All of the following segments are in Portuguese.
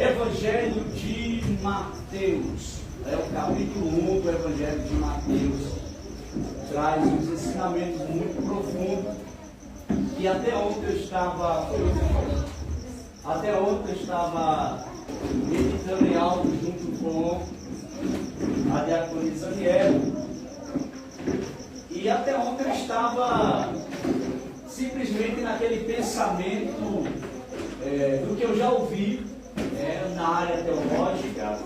Evangelho de Mateus. É o capítulo 1 do Evangelho de Mateus. Traz uns ensinamentos muito profundos. E até ontem eu estava meditando em algo junto com a diaconisa Aniel. E até ontem eu estava simplesmente naquele pensamento do que eu já ouvi na área teológica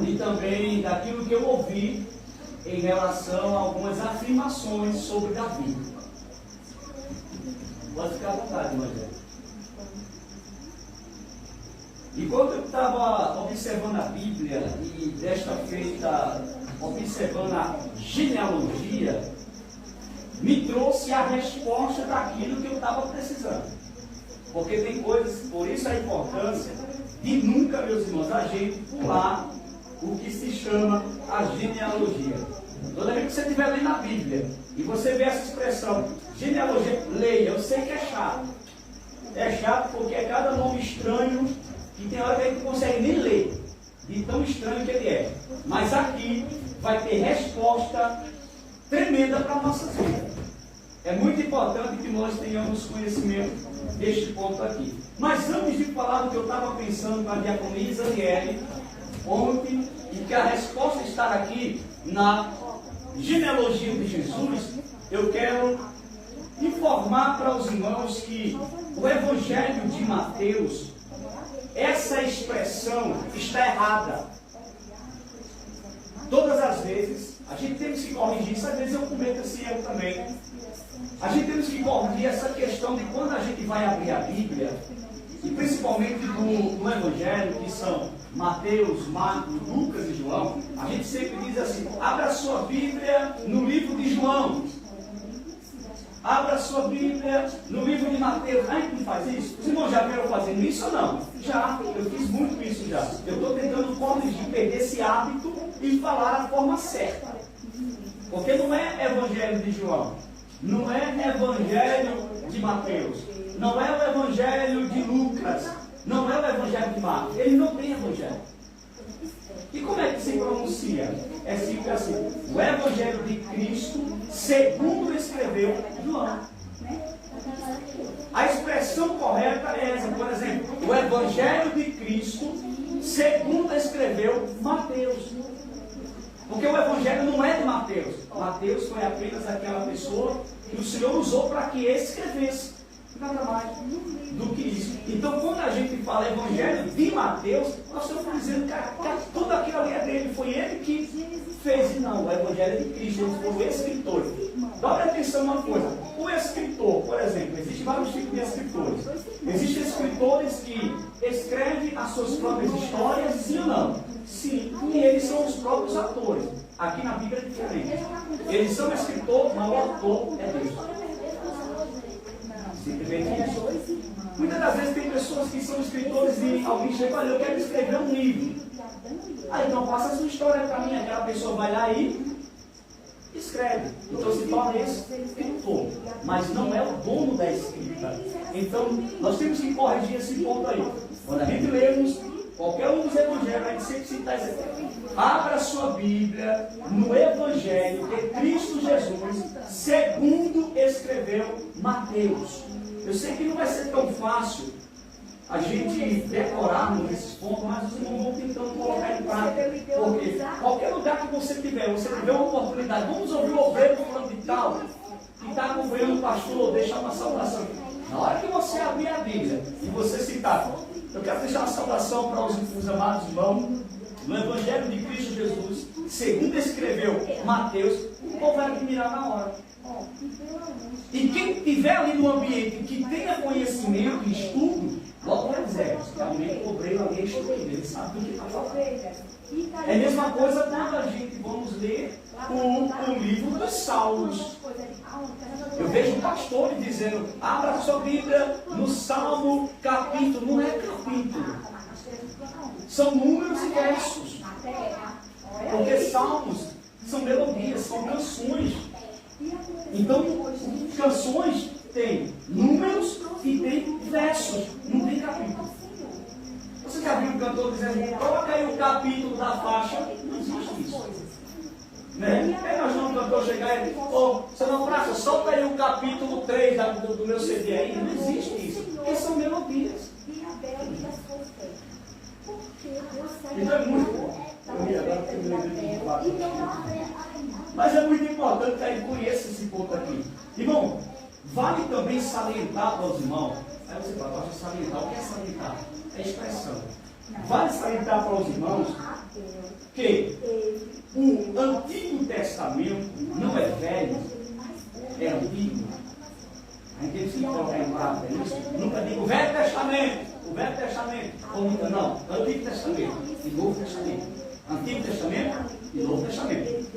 e também daquilo que eu ouvi em relação a algumas afirmações sobre Davi. Pode ficar à vontade, Evangelho. E quando eu estava observando a Bíblia e desta feita observando a genealogia, me trouxe a resposta daquilo que eu estava precisando. Porque tem coisas, por isso a importância de nunca, meus irmãos, a gente pular o que se chama a genealogia. Toda vez que você estiver lendo a Bíblia e você vê essa expressão, genealogia, leia. Eu sei que é chato. É chato porque é cada nome estranho que tem hora que a gente não consegue nem ler, de tão estranho que ele é. Mas aqui vai ter resposta tremenda para a nossa vida. É muito importante que nós tenhamos conhecimento deste ponto aqui. Mas antes de falar do que eu estava pensando com a diaconisa Aniele ontem, e que a resposta está aqui na genealogia de Jesus, eu quero informar para os irmãos que o Evangelho de Mateus, essa expressão está errada. Todas as vezes, a gente tem que se corrigir, isso às vezes eu cometo esse erro também. A gente tem que corrigir essa questão de quando a gente vai abrir a Bíblia, e principalmente no Evangelho, que são Mateus, Marcos, Lucas e João, a gente sempre diz assim, abra a sua Bíblia no livro de João. Abra a sua Bíblia no livro de Mateus. A gente não faz isso? Os irmãos já viram fazendo isso ou não? Já, eu fiz muito isso já. Eu estou tentando corrigir, perder esse hábito e falar a forma certa. Porque não é Evangelho de João, não é Evangelho de Mateus, não é o Evangelho de Lucas, não é o Evangelho de Marcos. Ele não tem Evangelho. E como é que se pronuncia? É simples assim, o Evangelho de Cristo, segundo escreveu João. A expressão correta é essa, por exemplo, o Evangelho de Cristo, segundo escreveu Mateus. Porque o Evangelho não é de Mateus. Mateus foi apenas aquela pessoa que o Senhor usou para que escrevesse. Nada mais do que isso. Então, quando a gente fala Evangelho de Mateus, nós estamos dizendo que tudo aquilo ali é dele, foi ele que fez. E não, o Evangelho de Cristo, ele foi o escritor. Dá atenção uma coisa, o escritor, por exemplo, existem vários tipos de escritores. Existem escritores que escrevem as suas próprias histórias, sim ou não? Sim, e eles são os próprios atores. Aqui na Bíblia é diferente. Eles são escritores, mas o autor é Deus. Muitas das vezes tem pessoas que são escritores e alguém chega, olha, eu quero escrever um livro. Aí então passa a sua história para mim, aquela pessoa vai lá e escreve. Então se torna escritor, mas não é o dono da escrita. Então nós temos que corrigir esse ponto aí. Quando a gente lemos qualquer um dos evangelhos, a gente sempre cita isso. Abra a sua Bíblia no Evangelho de Cristo Jesus, segundo escreveu Mateus. Eu sei que não vai ser tão fácil a gente decorar nesses pontos, mas os irmãos vão tentando colocar em prática. Porque qualquer lugar que você tiver uma oportunidade, vamos ouvir o obreiro falando de tal, que está acompanhando o pastor, deixar uma saudação. Na hora que você abrir a Bíblia e você citar, eu quero deixar uma saudação para os amados irmãos, no Evangelho de Cristo Jesus, segundo escreveu Mateus, o povo vai admirar na hora. E quem estiver ali no ambiente que tenha conhecimento e estudo, logo vai dizer, realmente o obreiro ali é instruído, ele sabe do que está falando. É a mesma coisa quando a gente vamos ler o livro dos Salmos. Eu vejo pastores dizendo, abra a sua Bíblia no Salmo capítulo, não é capítulo, são números e versos. Porque salmos são melodias, são canções. Então, canções têm números e tem versos, não tem capítulo. Você já viu um cantor dizendo, coloca aí o capítulo da faixa. Não existe isso. Né? Aí nós vamos, o cantor chegar e você não praça, solta aí o capítulo 3 do meu CD aí. Não existe isso. Porque são melodias. Então é muito bom. Mas é muito importante que a gente conheça esse ponto aqui. Irmão, vale também salientar para os irmãos. Aí você fala, gosta de salientar. O que é salientar? É expressão. Vale salientar para os irmãos que o Antigo Testamento não é velho, é antigo. A gente tem que colocar em prática isso. Nunca digo o Velho Testamento. O Velho Testamento. Ou nunca, não. Antigo Testamento e Novo Testamento. Antigo Testamento e Novo Testamento.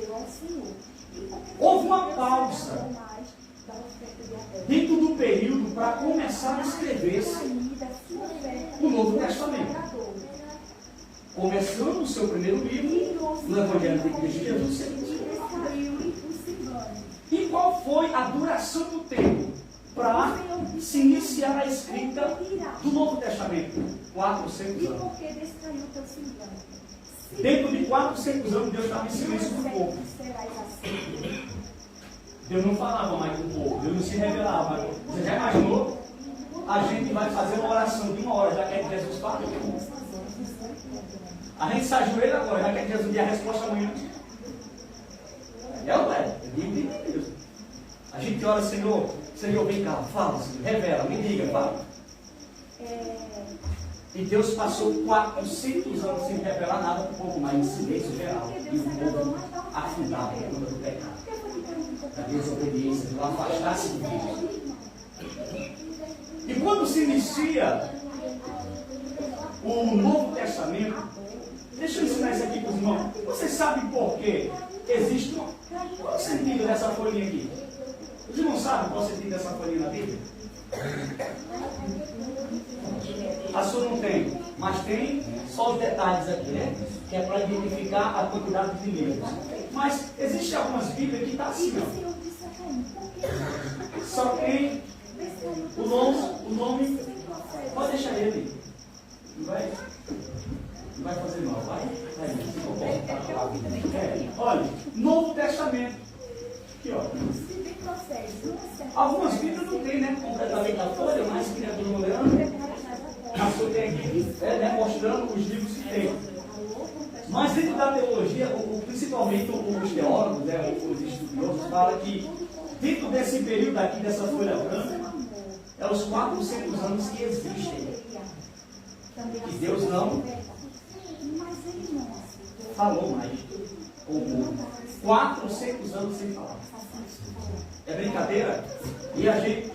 Houve uma pausa dentro do período para começar a escrever-se o Novo Testamento. Começando o seu primeiro livro, no Evangelho de Cristo Jesus. E qual foi a duração do tempo para se iniciar a escrita do Novo Testamento? 400 anos. Dentro de 400 anos, Deus estava em silêncio com o povo. Deus não falava mais com o povo, Deus não se revelava. Você já imaginou? A gente vai fazer uma oração de 1 hora, já quer que Jesus fale? A gente se ajoelha agora, já quer que Jesus dê a resposta amanhã. É ou não é? É livre de Deus. A gente ora, Senhor, vem cá, fala, Senhor, revela, me diga, fala. E Deus passou 400 anos sem revelar nada para o povo, mas em silêncio geral. E o povo afundava por conta do pecado, da desobediência, do afastar-se de Deus. E quando se inicia o Novo Testamento, deixa eu ensinar isso aqui para os irmãos. Vocês sabem por quê? Existe qual é o sentido dessa folhinha aqui? Os irmãos sabem qual é o sentido dessa folhinha na Bíblia? A sua não tem, mas tem só os detalhes aqui, né? Que é para identificar a quantidade de livros. Mas existem algumas Bíblias que está assim, ó. Só tem o nome. Pode deixar ele. Não vai fazer mal, vai? Olha, Novo Testamento. Aqui, ó. Algumas Bíblias não tem, né? Completamente a folha, mas que é do olhando. A sua tem aqui, né, mostrando os livros que tem. Mas dentro da teologia, principalmente os teólogos, né, os estudiosos, falam que dentro desse período aqui, dessa folha branca, é os 400 anos que existem. Que Deus não falou mais com o povo. 400 anos sem falar. É brincadeira? E a gente,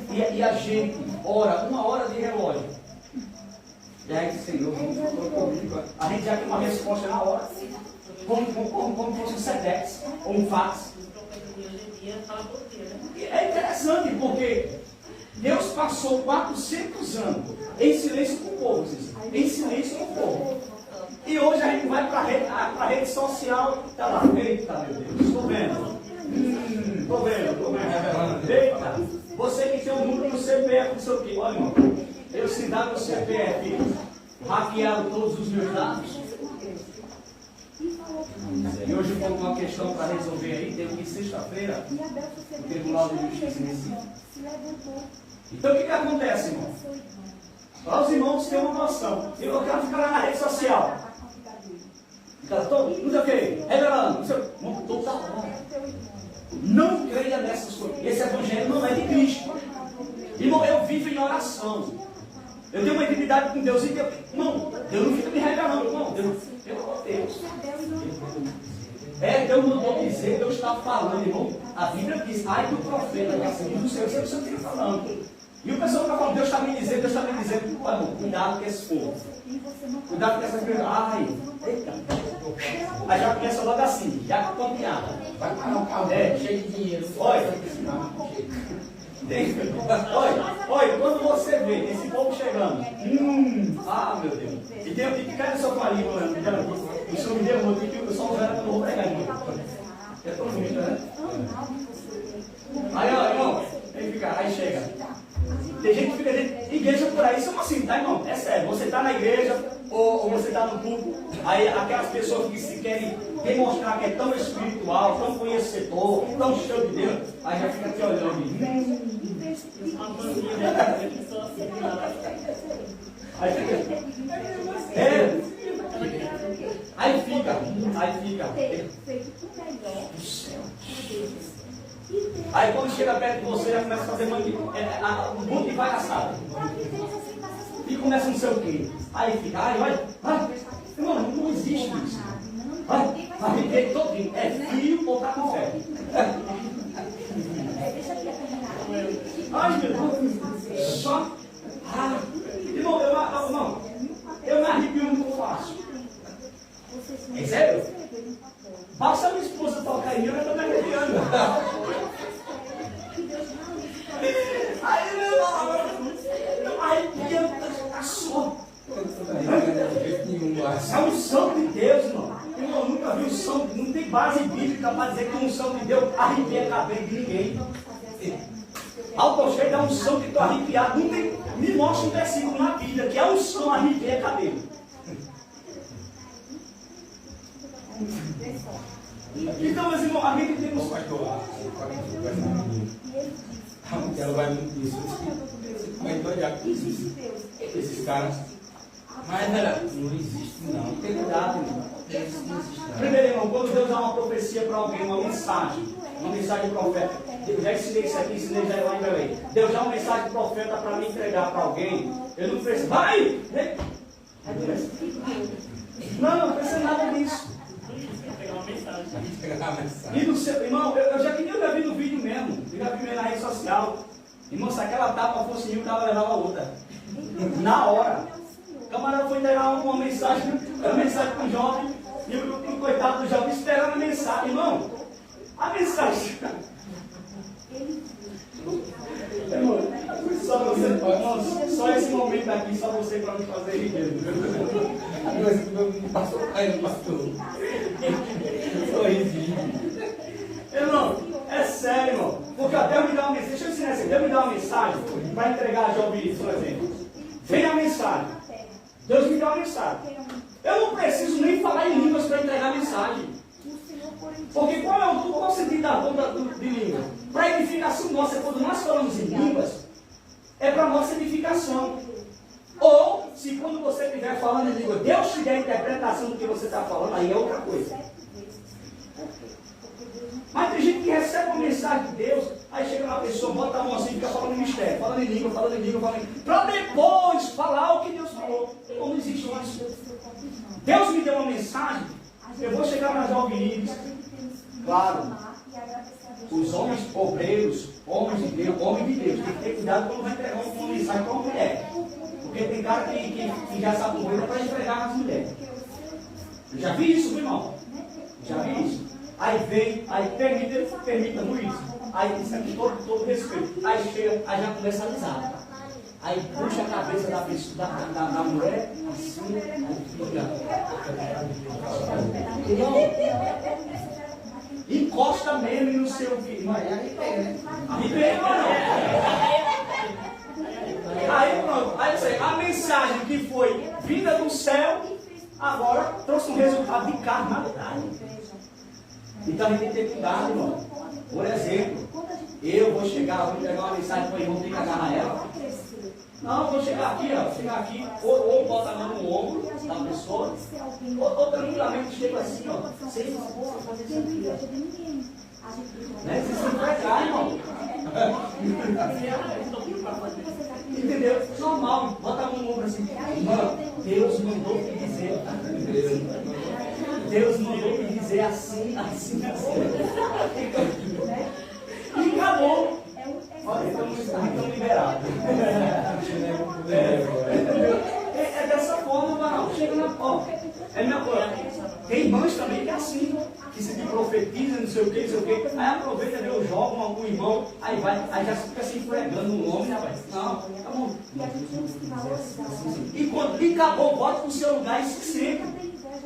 e a gente ora 1 hora de relógio. E aí, Senhor, a gente já tem uma resposta na hora. Como fosse um SEDEX ou um fax. É interessante porque Deus passou 400 anos em silêncio com o povo. Em silêncio com o povo. E hoje a gente vai para a rede social. Está lá. Eita, meu Deus, estou vendo. Estou vendo. Eita, você que tem o número do CPF, não sei o quê. Olha, irmão, eu se dá no CPF, hackearam todos os meus dados. E hoje eu vou com uma questão para resolver aí. Tenho que ir sexta-feira no Tribunal de Justiça em Recife. Então o que acontece, irmão? Para os irmãos terem uma noção. Eu quero ficar lá na rede social. Ficar todo, não sei o quê, revelando, não sei o quê. Toda hora. Não creia nessas coisas. Esse evangelho não é de Cristo. Irmão, eu vivo em oração. Eu tenho uma intimidade com Deus. Deus não fica me revelando, não. Deus. Deus mandou dizer, Deus está falando, irmão. A Bíblia diz, ai do profeta, que assim diz o Senhor, você não fica falando. E o pessoal está falando, Deus está me dizendo, cuidado com esse povo. Cuidado com essas coisas. Ai, eita. Aí já começa logo assim, já com piada. Vai parar um carro cheio de dinheiro. Olha, quando você vê esse povo chegando, meu Deus. E tem aqui que cai no sofá ali, o senhor me deu outro que eu só usar que eu não vou pregar, irmão. É tão bonito, né? Aí, ó, irmão, tem que ficar, aí chega. Tem gente que fica dentro, igreja por aí, são assim, tá, irmão? É sério, no público, aí aquelas pessoas que se querem demonstrar que é tão espiritual, tão conhecedor, tão cheio de Deus, aí já fica te olhando. Aí fica. Aí quando chega perto de você, já começa a fazer um monte de palhaçada. E começa não sei o quê. Aí fica, irmão, não existe isso. Arrepiei todinho. É frio ou tá com fé? Ai, meu Deus. Só. Irmão, eu me arrepio muito fácil. É sério? Basta a minha esposa tocar em mim, eu estou me arrepiando. Aí, meu irmão, arrepia a sua. É um unção de Deus, irmão. Eu nunca vi unção, não tem base bíblica para dizer que a unção de Deus arrepia a cabeça de ninguém. Ao cheio da unção que estou arrepiado, não tem, me mostra um versículo na Bíblia que a unção arrepia a cabeça. Então, meus irmãos, a gente tem um pastor. Ela vai muito nisso. Comentou já com esses caras. Mas não existe, não. Tem cuidado, irmão. Primeiro, irmão, quando Deus dá uma profecia para alguém, uma mensagem profética. Eu já ensinei isso aqui, ensinei já lá em Belém. Deus dá uma mensagem profética para me entregar para alguém. Eu não preciso. Vai! Não precisa nada disso. E no seu, irmão, eu já vi no vídeo mesmo. Eu já vi na rede social. Irmão, se aquela tapa fosse em um, ela levava a outra. Na hora. O camarada foi entregar uma mensagem para o jovem. E o coitado do jovem esperando a mensagem. Irmão, a mensagem. Irmão, só esse momento aqui, só você para me fazer rir mesmo. Passou caindo, pastor. Irmão, é sério, irmão. Porque Deus me dá uma mensagem. Deixa eu ensinar assim. Deus me dá uma mensagem para entregar a jovem, por exemplo. Vem a mensagem. Deus me dá uma mensagem. Eu não preciso nem falar em línguas para entregar a mensagem. Porque qual é o sentido da conta de língua? Para edificação nossa, quando nós falamos em línguas, é para nossa edificação. Ou, se quando você estiver falando em língua, Deus te der a interpretação do que você está falando, aí é outra coisa. Mas tem gente que recebe uma mensagem de Deus, aí chega uma pessoa, bota a mão assim e fica falando em mistério, falando em língua, para depois falar o que Deus falou. Então não existe isso. Deus me deu uma mensagem, eu vou chegar nas jovens, claro, os homens obreiros, homens de Deus, tem que ter cuidado quando vai entregar uma mensagem para uma mulher. Porque tem cara que já sabe coisa para entregar nas mulheres. Eu já vi isso, meu irmão. Já vi isso. Aí vem, aí permita Luiz. Aí isso aqui todo respeito. Aí chega, aí já começa a alisar. Aí puxa a cabeça da pessoa, da mulher, assim, aí fica. Irmão, encosta mesmo e não sei o que. Aí pega, Aí pronto, aí a mensagem que foi vinda do céu, agora trouxe um resultado de carnalidade. Então a gente tem que ter cuidado, irmão. Por exemplo, eu vou entregar uma mensagem para o irmão, tem que agarrar ela. Não, vou chegar aqui, ou bota a mão no ombro da pessoa, ou tranquilamente chega assim, ó, sem fazer isso aqui, ó. Né? Você não vai cá, irmão. Entendeu? Normal, bota a mão no ombro assim. Irmão, Deus mandou te dizer. Deus mandou me dizer assim. E acabou. Olha, estamos liberados. É dessa forma, varão. Chega na porta. Tem irmãos também que é assim, que se profetiza, não sei o que. Aí aproveita, vê o jogo, algum irmão, aí já fica se enfregando no homem, rapaz. Não, tá bom. E acabou, bota pro seu lugar e se senta.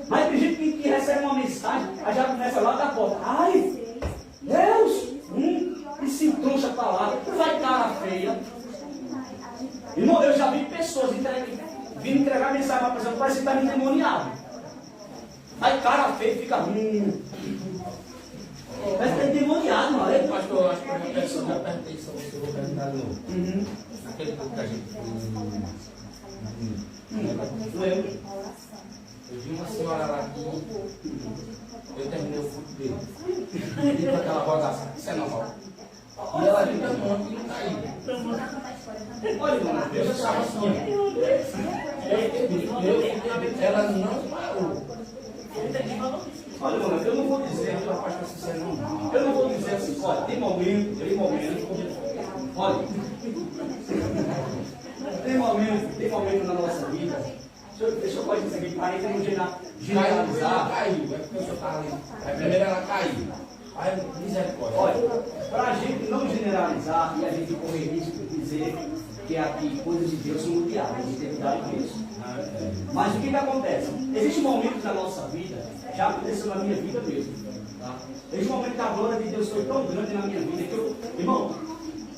Mas tem gente que recebe uma mensagem, aí já começa lá da porta. Ai, Deus! E se troncha para lá, vai cara feia. Irmão, eu já vi pessoas vindo entregar mensagem para a pessoa, parece que está endemoniado. Aí cara feio fica. Parece que é endemoniado, mano. Pastor, acho que uma pessoa já perguntei isso a você, eu vou perguntar de novo. Aquele pouco que a gente. Eu vi uma senhora lá que eu terminei o culto dele. E com aquela voz assim, isso é normal. E ela viu a mão e não caiu. Olha, irmão, Eu estava assim. Ela não parou. olha, irmão, eu não vou dizer, eu acho que sincero, não. Eu não vou dizer assim, olha, tem momento, olha, tem momento na nossa vida. Deixa eu pode dizer aqui, para aí não generalizar. Caiu, é porque o senhor estava ali. Primeiro ela caiu. Aí, misericórdia. Olha, para a gente não generalizar e a gente correr risco de dizer que aqui coisas de Deus são mundiais, a gente tem que dar isso. Mas o que acontece? Existem momentos na nossa vida, já aconteceu na minha vida mesmo. Tá? Existe um momento que a glória de Deus foi tão grande na minha vida que eu, irmão,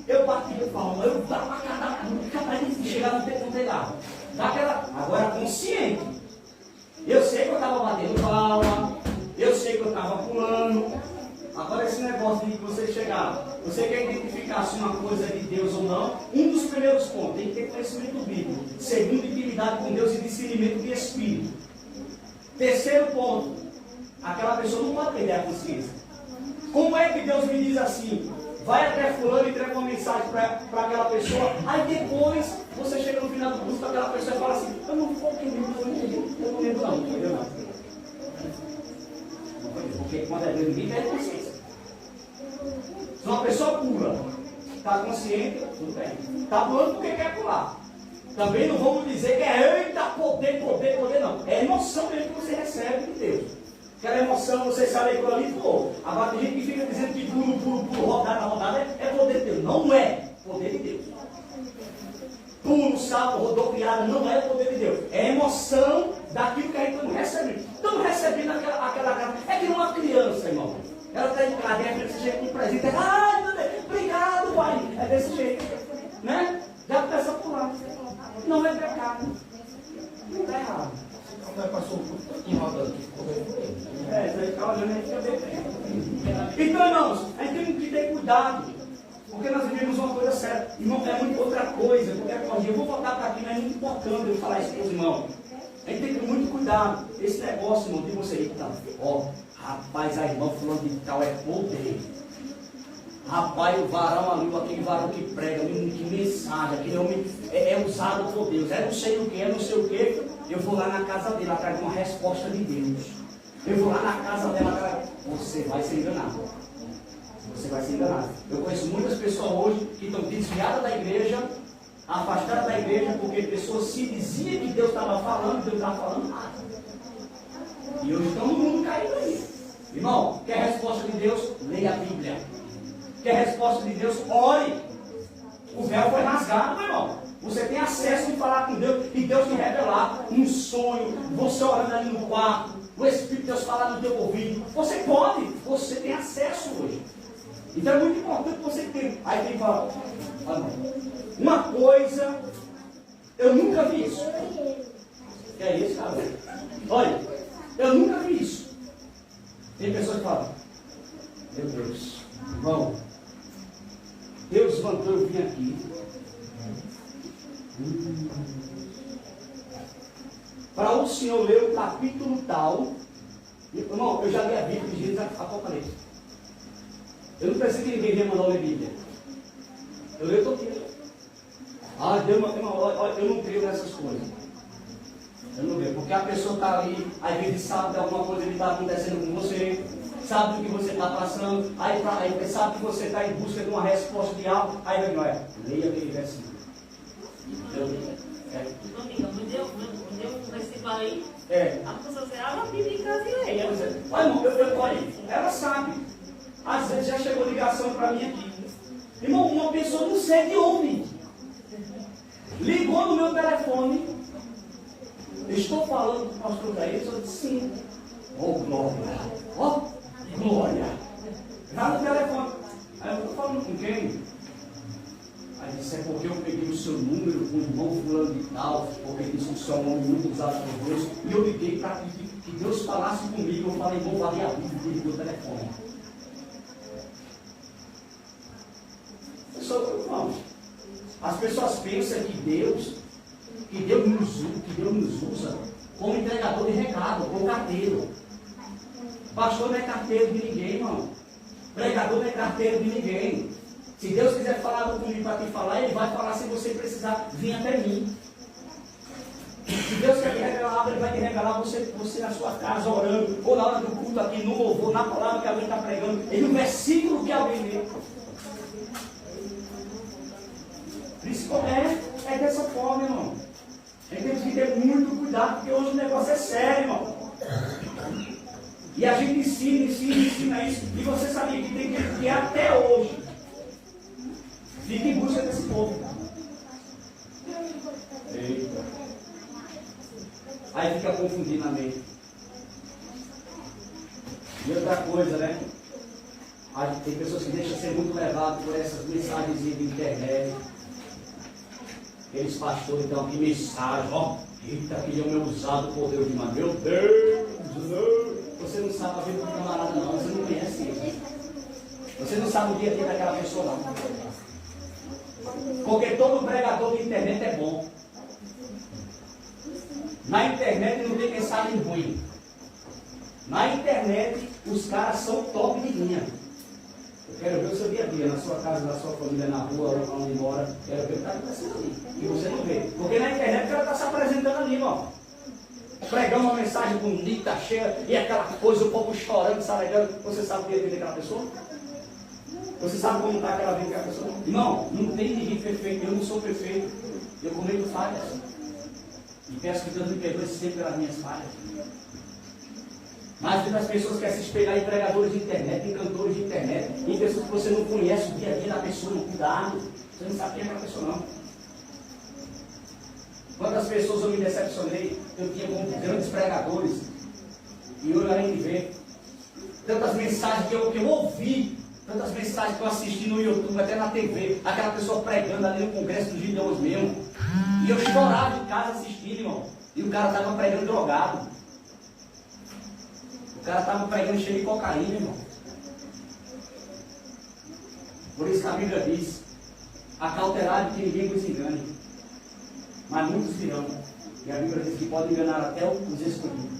eu bati o palmo, eu dava cada capaz de chegar no telhado. Agora consciente. Eu sei que eu estava batendo palma, eu sei que eu estava pulando. Agora esse negócio de você chegar, você quer identificar se uma coisa é de Deus ou não, um dos primeiros pontos, tem que ter conhecimento bíblico. Segundo, intimidade com Deus e discernimento de espírito. Terceiro ponto, aquela pessoa não pode perder a consciência. Como é que Deus me diz assim? Vai até fulano e entrega uma mensagem para aquela pessoa, aí depois você chega no final do curso com aquela pessoa e fala assim, eu não vou entender, eu não lembro não, entendeu não? Porque quando é Deus, ninguém perde consciência. Se uma pessoa pula, está consciente, tudo bem. Está pulando porque quer pular. Também não vamos dizer que é eita, poder, não. É a emoção mesmo que você recebe de Deus. Aquela emoção, você sai daquilo ali e pulou. Agora tem gente que fica dizendo que pulo, rodada, é poder de Deus. Não é poder de Deus. Pulo, salto, rodopiada, não é o poder de Deus. É a emoção daquilo que a gente não recebe. Estamos recebendo aquela. É que uma criança, irmão. Ela está em casa, e a criança chega com um presente. Ai, meu Deus, obrigado, pai. É desse jeito. Né? Já começa a pular. Não é pecado. Não está errado. Então, passou um pouco em roda aqui, ficou bem. Isso aí fica olhando, a gente fica bem. Então, irmãos, a gente tem que ter cuidado. Porque nós vivemos uma coisa séria. Irmão, é muito outra coisa. Eu vou voltar para aqui, mas é muito importante eu falar isso para os irmãos. A gente tem que ter muito cuidado. Esse negócio, irmão, de você ir, rapaz, a irmã fulano de tal é poder. Rapaz, o varão ali, aquele varão que prega, que mensagem, aquele homem é usado por Deus. É não sei o que, Eu vou lá na casa dele atrás de uma resposta de Deus. Eu vou lá na casa dela atrás. Você vai ser enganado. Você vai se enganar. Eu conheço muitas pessoas hoje que estão desviadas da igreja, afastadas da igreja, porque pessoas se diziam que Deus estava falando, Deus estava falando nada. E hoje estão no mundo caído aí. Irmão, quer resposta de Deus? Leia a Bíblia. Quer resposta de Deus? Ore. O véu foi rasgado, meu irmão. Você tem acesso de falar com Deus e Deus te revelar um sonho, você orando ali no quarto, o Espírito de Deus falar no teu ouvido. Você pode, você tem acesso hoje. Então é muito importante você ter. Aí tem que falar, uma coisa, eu nunca vi isso. Que é isso, cara? Olha, eu nunca vi isso. Tem pessoas que falam, meu Deus, irmão, Deus mandou eu vir aqui. Para o Senhor ler o capítulo tal. Irmão, eu já li a Bíblia de Gênesis Apocalipse. Eu não preciso que ninguém venha mandar ler Bíblia. Eu leio todinho. Deus, eu não creio nessas coisas. Eu não creio, porque a pessoa está ali, às vezes sabe de alguma coisa que está acontecendo com você, sabe do que você está passando, aí sabe que você está em busca de uma resposta de algo, aí vai, olha, leia aquele versículo. Me deu um versículo aí. A pessoa você abre a Bíblia em casa e leia. Olha, irmão, olha, ela sabe. Às vezes já chegou ligação para mim aqui. Irmão, uma pessoa não sei de onde. Ligou no meu telefone. Estou falando com o pastor Jair, eu disse sim. Oh, glória. Oh, glória. Já no telefone. Aí eu estou falando com quem? Aí disse, Isso é porque eu peguei o seu número com o irmão fulano de tal, porque disse que você é um homem muito usado por Deus, e eu liguei para que Deus falasse comigo. Eu falei, vou valer a vida e liguei o telefone. Irmão, as pessoas pensam que Deus nos usa como entregador de recado, como carteiro. Pastor não é carteiro de ninguém, irmão. Pregador não é carteiro de ninguém. Se Deus quiser falar comigo para te falar, Ele vai falar sem você precisar vir até mim. Se Deus quer te revelar, Ele vai te revelar você na sua casa, orando, ou na hora do culto aqui, no louvor, na palavra que alguém está pregando, e no versículo que alguém lê. É dessa forma, irmão. A gente tem que ter muito cuidado, porque hoje o negócio é sério, irmão. E a gente ensina isso. E você sabia que tem gente que até hoje fica em busca desse povo. Eita. Aí fica confundindo a mente. E outra coisa, né? Tem pessoas que deixam ser muito levadas por essas mensagens de internet. Aqueles pastores dão aqui mensagem, ó, eita, aquele é o meu usado por Deus demais. Meu Deus, você não sabe a vida do camarada não, você não conhece ele. Você não sabe o dia a dia daquela pessoa não. Porque todo pregador de internet é bom. Na internet não tem mensagem ruim. Na internet os caras são top de linha. Eu quero ver o seu dia a dia, na sua casa, na sua família, na rua, onde mora. Quero ver o que está acontecendo ali. E você não vê. Porque na internet o cara está se apresentando ali, irmão. Pregando uma mensagem bonita, cheia, e aquela coisa, o povo chorando, se alegrando. Você sabe o dia a dia daquela pessoa? Você sabe como está aquela vida daquela pessoa? Irmão, não tem ninguém perfeito. Eu não sou perfeito. Eu cometo falhas. E peço que Deus me perdoe sempre pelas minhas falhas. Mas as pessoas querem se espelhar em pregadores de internet, em cantores de internet, em pessoas que você não conhece o dia a dia da pessoa, no cuidado. Você não sabe quem é aquela pessoa, não. Quantas pessoas eu me decepcionei, eu tinha como grandes pregadores, e hoje além de ver tantas mensagens que eu ouvi, tantas mensagens que eu assisti no YouTube, até na TV, aquela pessoa pregando ali no Congresso dos Gideões mesmo, e eu chorava em casa assistindo, irmão, e o cara estava pregando drogado. O cara estava pregando cheio de cocaína, irmão. Por isso que a Bíblia diz: acautelado que ninguém vos engane. Mas muitos virão. E a Bíblia diz que pode enganar até os escolhidos.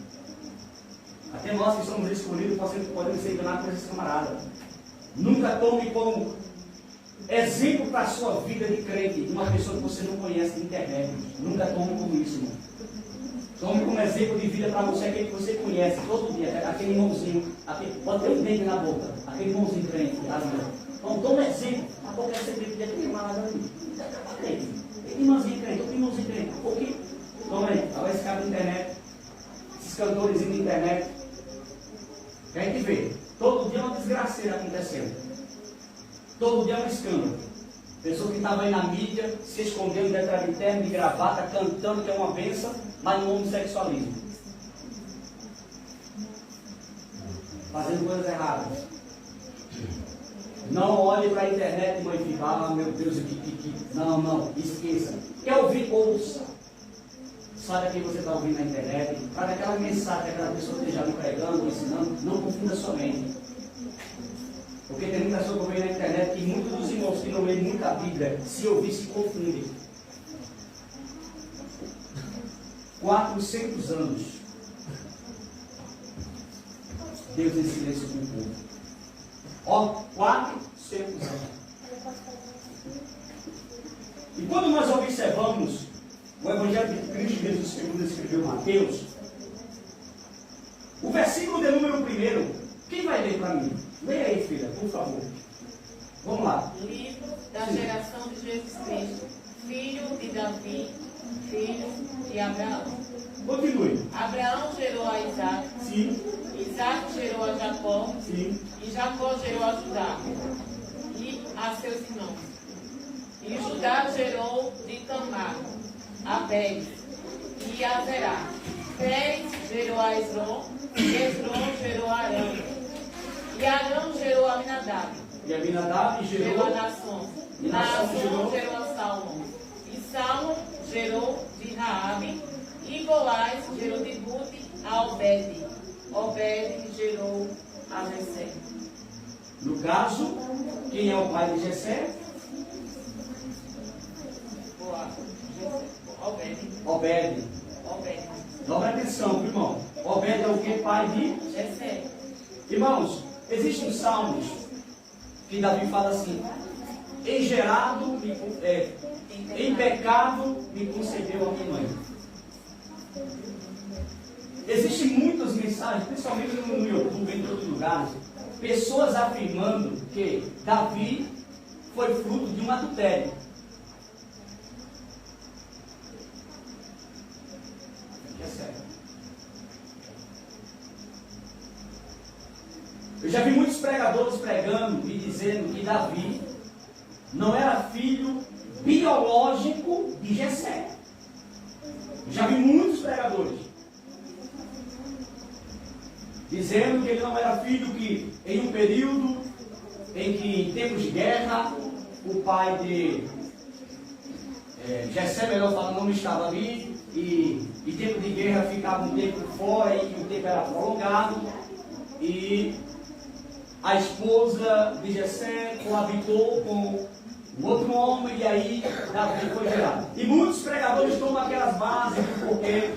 Até nós que somos escolhidos podemos ser enganados por esses camaradas. Nunca tome como exemplo para a sua vida de crente uma pessoa que você não conhece na internet. Nunca tome como isso, irmão. Tome como exemplo de vida para você aquele que você conhece todo dia, aquele irmãozinho, pode ter um dente na boca, aquele irmãozinho crente, então toma exemplo, a qualquer segredo de aquele camarada ali. Aquele irmãozinho crente, outro irmãozinho crente, um pouquinho. Toma aí, olha esse cara da internet, esses cantores da internet, que a gente vê, todo dia é uma desgraceira acontecendo, todo dia é um escândalo. Pessoas que estavam aí na mídia, se escondendo detrás de terno, de gravata, cantando que é uma bênção, mas no homossexualismo. Fazendo coisas erradas. Não olhe para a internet, mãe, e fique, ah, meu Deus, não, esqueça. Quer ouvir? Ouça. Sabe a quem você está ouvindo na internet? Para aquela mensagem que aquela pessoa esteja me pregando, ensinando, não confunda sua mente. Porque tem muita pessoa que eu vejo na internet que muitos dos irmãos que não leem muita Bíblia, se ouvir, se confundem. 400 anos. Deus em silêncio com o povo. Ó, 400 anos. E quando nós observamos o Evangelho de Cristo Jesus, segundo escreveu Mateus, o versículo de número 1, quem vai ler para mim? Leia aí, filha, por favor. Vamos lá. Livro da geração de Jesus Cristo, filho de Davi, filho de Abraão. Continue. Abraão gerou a Isaac. Sim. Isaac gerou a Jacó. Sim. E Jacó gerou a Judá e a seus irmãos. E Judá gerou de Tamar a Pérez e a Zerá. Pérez gerou a Esrom. E Esrom gerou a Arão. E Arão gerou a Aminadab. E Aminadab gerou a Naasson. E Naasson gerou a Salmão. E Salmão gerou de Raabe, e Boaz gerou de Ruth a Obed. Obed gerou a Jessé. No caso, quem é o pai de Jessé? Obed. Dobra atenção, irmão. Obed é o que? Pai de Jessé. Irmãos, existem salmos que Davi fala assim: em pecado me concedeu a minha mãe. Existem muitas mensagens, principalmente no YouTube, em todos os lugares, pessoas afirmando que Davi foi fruto de um adultério. É sério. Eu já vi muitos pregadores pregando e dizendo que Davi não era filho biológico de Jessé. Eu já vi muitos pregadores dizendo que ele não era filho que, em um período em que, em tempos de guerra, o pai de Jessé, melhor falando, não estava ali, e em tempo de guerra ficava um tempo fora, e que o tempo era prolongado, e a esposa de Jessé coabitou com o outro homem, e aí Davi foi gerado. E muitos pregadores tomam aquelas bases do porquê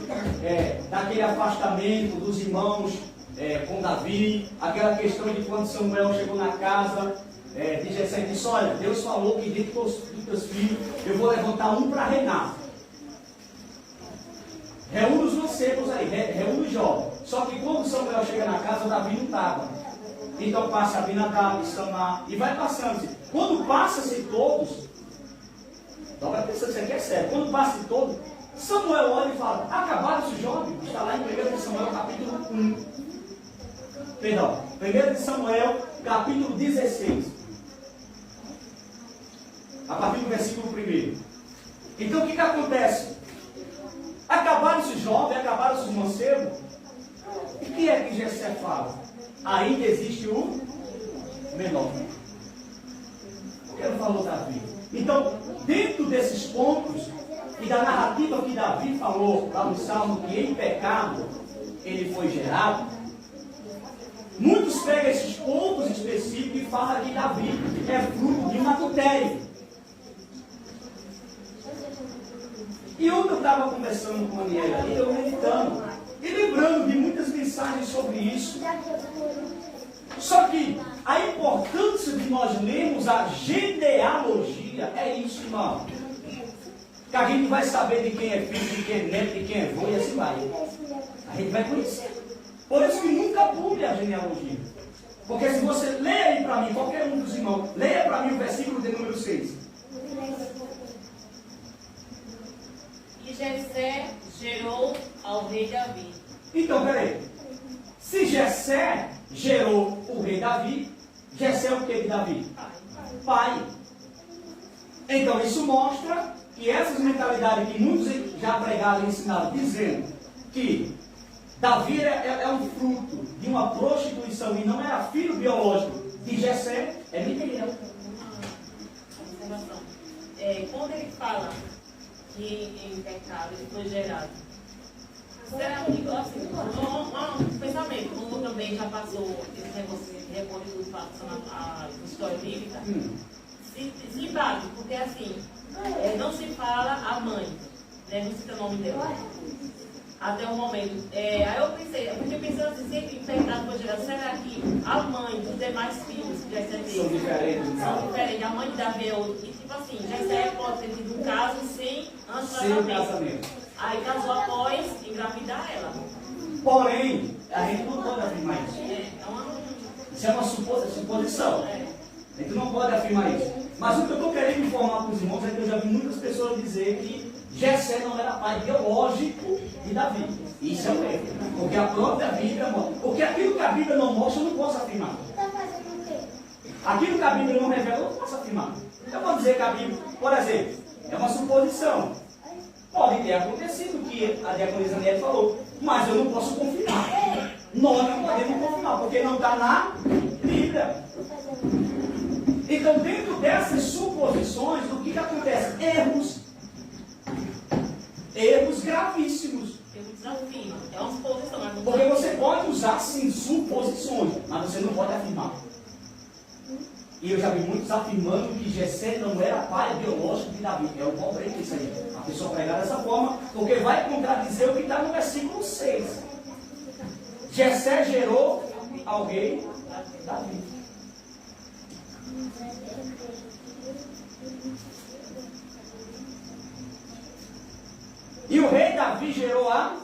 daquele afastamento dos irmãos com Davi, aquela questão de quando Samuel chegou na casa de Jessé e disse: olha, Deus falou que dentre dos teus filhos eu vou levantar um para reinar. Reúne os mancebos aí, reúne os jovens. Só que quando Samuel chega na casa, Davi não estava. Então passa Abinadab, Samar, e vai passando-se. Quando passa-se todos, dobra atenção, isso aqui é sério. Quando passa-se todos, Samuel olha e fala: acabaram-se os jovens. Está lá em 1 Samuel capítulo 1. Perdão, 1 Samuel capítulo 16. A partir do versículo 1. Então o que acontece? Acabaram-se os jovens, acabaram-se os mancebos. E o que é que Jessé fala? Ainda existe o menor. Por que não falou Davi? Então, dentro desses pontos e da narrativa que Davi falou lá no Salmo, que em pecado ele foi gerado, muitos pegam esses pontos específicos e falam que Davi é fruto de um adultério. E ontem eu estava conversando com a Aniela ali, eu meditando e lembrando de muitas mensagens sobre isso. Só que a importância de nós lermos a genealogia é isso, irmão. Que a gente vai saber de quem é filho, de quem é neto, de quem é avô e assim vai. A gente vai conhecer. Por isso que nunca pule a genealogia. Porque se você lê aí para mim, qualquer um dos irmãos, leia para mim o versículo de número 6. E Jessé gerou ao rei Davi. Então, peraí. Se Jessé gerou o rei Davi, Jessé é o que de Davi? Pai. Então, isso mostra que essas mentalidades que muitos já pregaram e ensinaram, dizendo que Davi é um fruto de uma prostituição e não era filho biológico de Jessé, é mentira. Quando ele fala que em pecado ele foi gerado, será que, assim, um pensamento, como também já passou esse negócio de recolhe tudo passando a história bíblica, se bate, porque assim, não se fala a mãe, né, não cita o nome dela. Até o momento. Aí eu fiquei pensando assim, sempre em pecado foi gerado, será que a mãe dos demais filhos que Jessé teve São diferentes. A mãe de Davi é outra. E tipo assim, Jessé pode ter tido um caso antes do casamento. Aí casou após engravidar ela. Porém, a gente não pode afirmar isso. Isso é uma suposição. A gente não pode afirmar isso. Mas o que eu estou querendo informar para os irmãos é que eu já vi muitas pessoas dizer que Jessé não era pai biológico de Davi. Isso é um erro. Porque a própria Bíblia mostra. Porque aquilo que a Bíblia não mostra, eu não posso afirmar. Aquilo que a Bíblia não revela, eu não posso afirmar. Eu vou dizer que a Bíblia, por exemplo, é uma suposição. Pode ter acontecido o que a diaconisa Neto falou, mas eu não posso confirmar. Nós não podemos confirmar, porque não está na Bíblia. Então, dentro dessas suposições, o que que acontece? Erros gravíssimos. Eu desafio. É uma suposição, mas não Porque você pode usar sim suposições, mas você não pode afirmar. E eu já vi muitos afirmando que Jessé não era pai biológico de Davi. É um problema isso aí. A pessoa pregar dessa forma, porque vai contradizer o que está no versículo 6. Jessé gerou ao rei Davi. E o rei Davi gerou a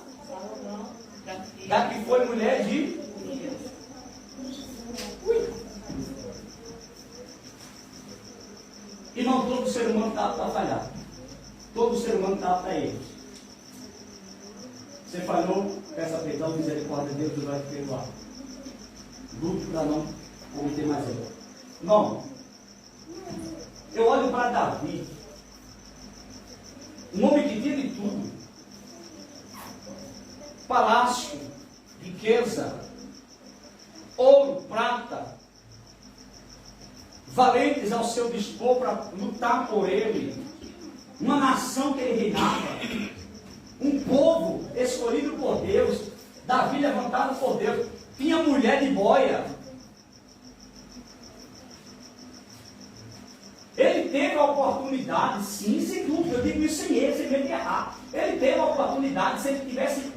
da que foi mulher de Irmão, todo ser humano está apto a falhar. Todo ser humano está apto a erros. Você falhou, peça perdão, misericórdia de Deus vai te perdoar. Lute para não cometer mais erro. Não. Eu olho para Davi, um homem que tinha de tudo: palácio, riqueza, ouro, prata, valentes ao seu dispor para lutar por ele, uma nação que ele reinava, um povo escolhido por Deus, Davi levantado por Deus, tinha mulher de boia. Ele teve a oportunidade, sim, sem dúvida, eu digo isso sem ele, sem medo de errar. Ele teve a oportunidade, se ele tivesse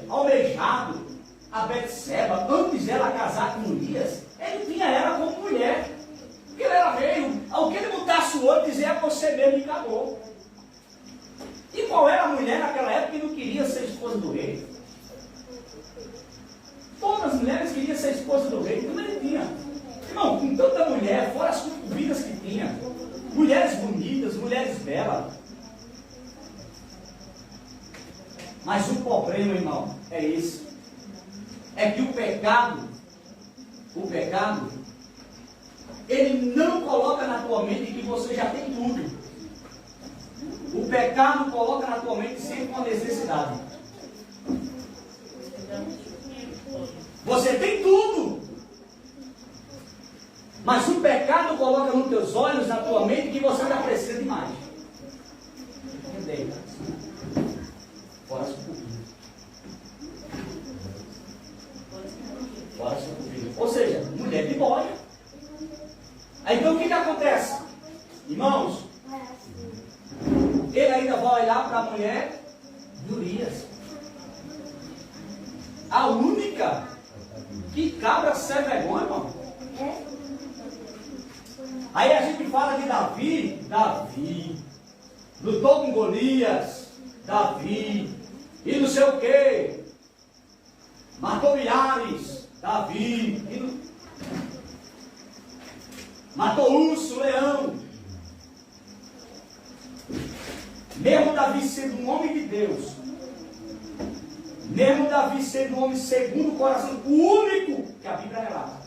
almejado a Betseba, antes dela casar com Urias, ele tinha ela como mulher. Porque ele era rei, ao que ele mudasse o olho, dizia: é você mesmo que acabou. E qual era a mulher naquela época que não queria ser esposa do rei? Todas as mulheres queriam ser esposa do rei, então ele tinha. Irmão, com tanta mulher, fora as concubinas que tinha, mulheres bonitas, mulheres belas. Mas o problema, irmão, é esse. É que o pecado, ele não coloca na tua mente que você já tem tudo. O pecado coloca na tua mente sempre uma necessidade. Você tem tudo. Mas o pecado coloca nos teus olhos, na tua mente, que você ainda precisa de mais. Entendeu? Fora as concubinas. Ou seja, mulher de boia. Aí então o que acontece? Irmãos, ele ainda vai olhar para a mulher de Urias. A única que cabra sem vergonha, irmão. Aí a gente fala de Davi lutou com Golias, Davi, e não sei o que, matou milhares, Davi, matou urso, leão. Mesmo Davi sendo um homem de Deus, mesmo Davi sendo um homem segundo o coração, o único que a Bíblia relata,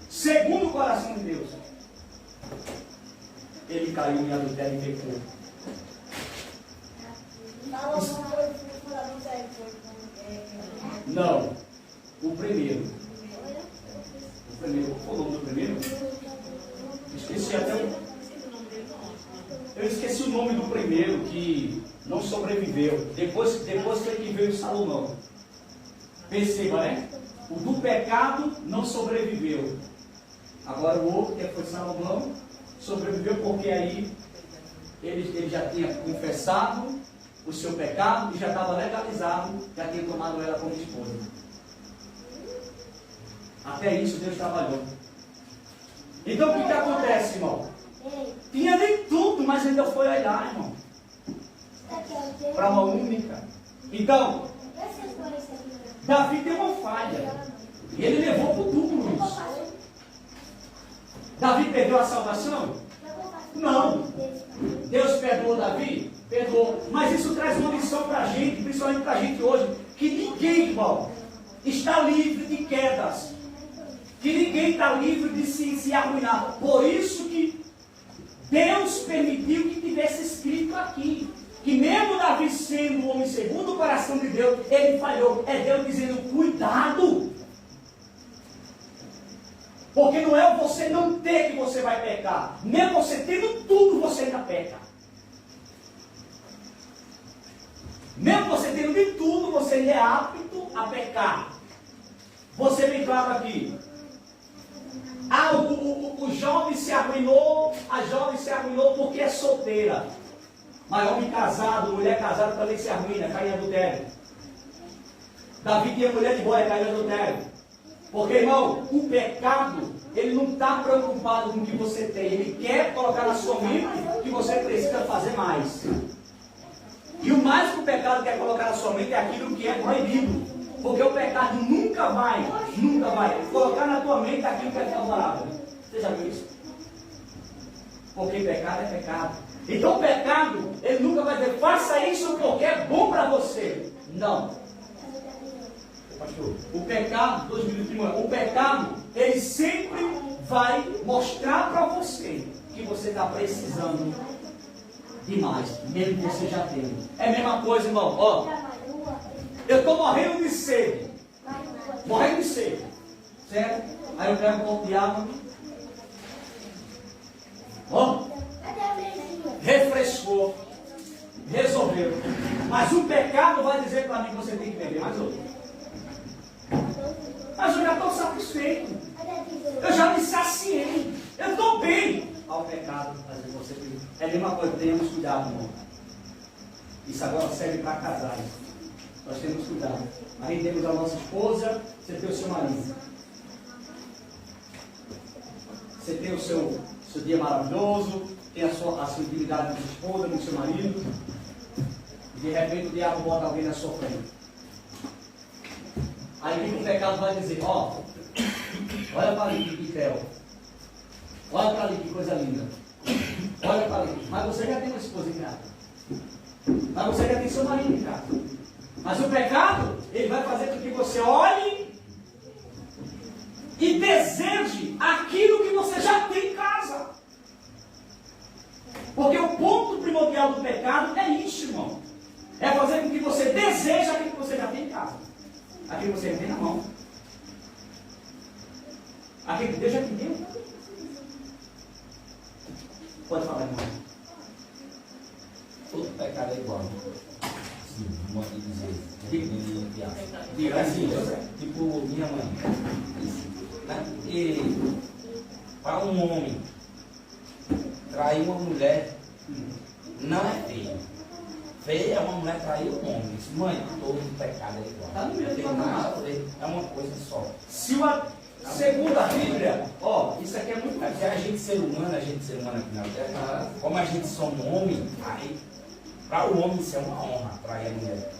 segundo o coração de Deus, ele caiu em adultério e pecou. Não, o primeiro. Qual foi o nome do primeiro? Esqueci até Eu esqueci o nome do primeiro que não sobreviveu. Depois foi que veio Salomão. Perceba, né? O do pecado não sobreviveu. Agora o outro, que foi Salomão, sobreviveu porque aí ele já tinha confessado o seu pecado e já estava legalizado, já tinha tomado ela como esposa. Até isso Deus trabalhou. Então o que acontece, irmão? Tinha nem tudo, mas ainda foi olhar, irmão, para uma única. Então, Davi tem uma falha. E ele levou para o túmulo isso. Davi perdeu a salvação? Não. Deus perdoou Davi? Perdoou. Mas isso traz uma lição para a gente, principalmente para a gente hoje, que ninguém, irmão, está livre de quedas. Que ninguém está livre de se arruinar. Por isso que Deus permitiu que tivesse escrito aqui. Que mesmo Davi sendo um homem segundo o coração de Deus, ele falhou. É Deus dizendo, cuidado. Porque não é você não ter que você vai pecar. Mesmo você tendo tudo, você ainda peca. Mesmo você tendo de tudo, você ainda é apto a pecar. Você me clama aqui. Ah, o jovem se arruinou, a jovem se arruinou porque é solteira. Mas homem casado, mulher casada também se arruina, cai em adultério. Davi tinha mulher de boia, caiu em adultério. Porque, irmão, o pecado, ele não está preocupado com o que você tem. Ele quer colocar na sua mente que você precisa fazer mais. E o mais que o pecado quer colocar na sua mente é aquilo que é proibido. Porque o pecado nunca vai colocar na tua mente aquilo que é favorável. Você já viu isso? Porque pecado é pecado. Então o pecado, ele nunca vai dizer, faça isso porque é bom para você. Não. Pastor, O pecado, 2 minutos, o pecado, ele sempre vai mostrar para você que você está precisando de mais, mesmo que você já tenha. É a mesma coisa, irmão. Ó, eu estou morrendo de sede. Morrendo de sede. Certo? Aí eu pego um pouco de água. Ó, refrescou. Resolveu. Mas o pecado vai dizer para mim que você tem que beber mais outro. Mas eu já estou satisfeito. Eu já me saciei. Eu estou bem. Ao pecado, fazer você bem. É a mesma coisa, tenhamos cuidado, irmão. Isso agora serve para casais. Nós temos cuidado. Aí temos a nossa esposa, você tem o seu marido. Você tem o seu dia maravilhoso, tem a sua intimidade com sua esposa, com o seu marido. E de repente o diabo bota alguém na sua frente. Aí o pecado vai dizer, ó, olha para ali que fel. Olha para ali que coisa linda. Olha para ali. Mas você já tem uma esposa em casa. Mas você já tem seu marido em casa. Mas o pecado, ele vai fazer com que você olhe e deseje aquilo que você já tem em casa. Porque o ponto primordial do pecado é isso, irmão. É fazer com que você deseje aquilo que você já tem em casa. Aquilo que você tem na mão. Aquilo que Deus já te deu. Pode falar, irmão. todo pecado é igual. Sim, não pode dizer. Diga assim, tipo, minha mãe. Né? E para um homem trair uma mulher não é feio. Feia é uma mulher trair um homem. Mãe, todo pecado é igual. Tá no mesmo, Não tem nada a ver. É uma coisa só. Se uma segunda Bíblia, ó, isso aqui é muito Porque a gente ser humano aqui na terra, como a gente somos homem, aí para o homem isso é uma honra, trair a mulher.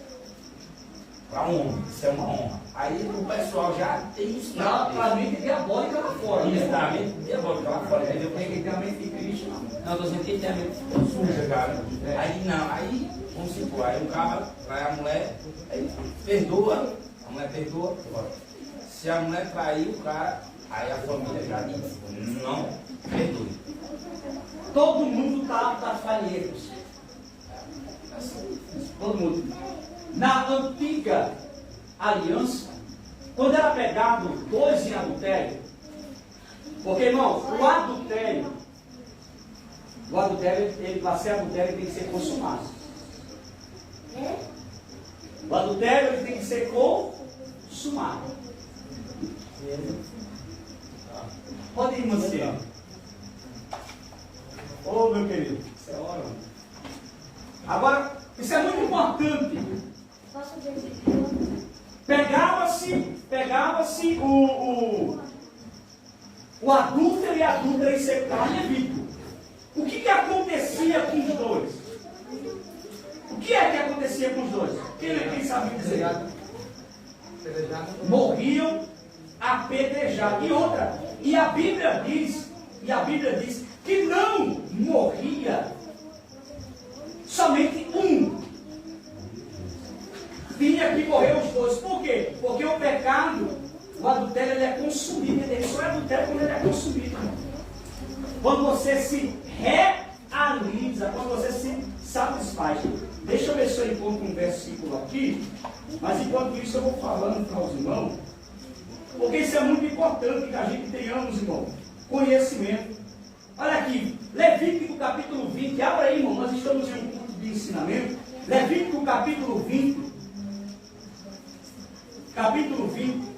Para um homem, isso é uma honra. Aí o pessoal já tem isso para mim é diabólica lá fora. Isso, a mente diabólica lá fora, entendeu? Tem que ter a mente de Cristo, não. Não, estou dizendo que tem a mente suja, cara. Aí não, aí, vamos supor, aí o cara trai a mulher, aí perdoa, a mulher perdoa. Se a mulher trair o cara, aí a família já diz, não perdoe. Todo mundo está falheiros. Todo mundo. Na antiga aliança, quando era pegado dois em adultério, porque, irmão, o adultério, ele para ser adultério, tem que ser consumado. O adultério, ele tem que ser consumado. Pode ir, Marcelo. Ô, meu querido, isso é hora. Agora, isso é muito importante. Pegava-se o adúltero e a adúltera em separar Levito. O que acontecia com os dois? O que é que acontecia com os dois? Quem sabe dizer? Morriam apedrejados. E outra, e a Bíblia diz que não morria somente um. Tinha que morrer os dois. Por quê? Porque o pecado, o adultério, ele é consumido. Ele só é adultério quando ele é consumido. Quando você se realiza, quando você se satisfaz. Deixa eu ver se eu encontro um versículo aqui. Mas enquanto isso eu vou falando para os irmãos. Porque isso é muito importante que a gente tenhamos, irmão, conhecimento. Olha aqui, Levítico capítulo 20, abra aí, irmão, nós estamos em um culto de ensinamento. Levítico capítulo 20. Capítulo 20.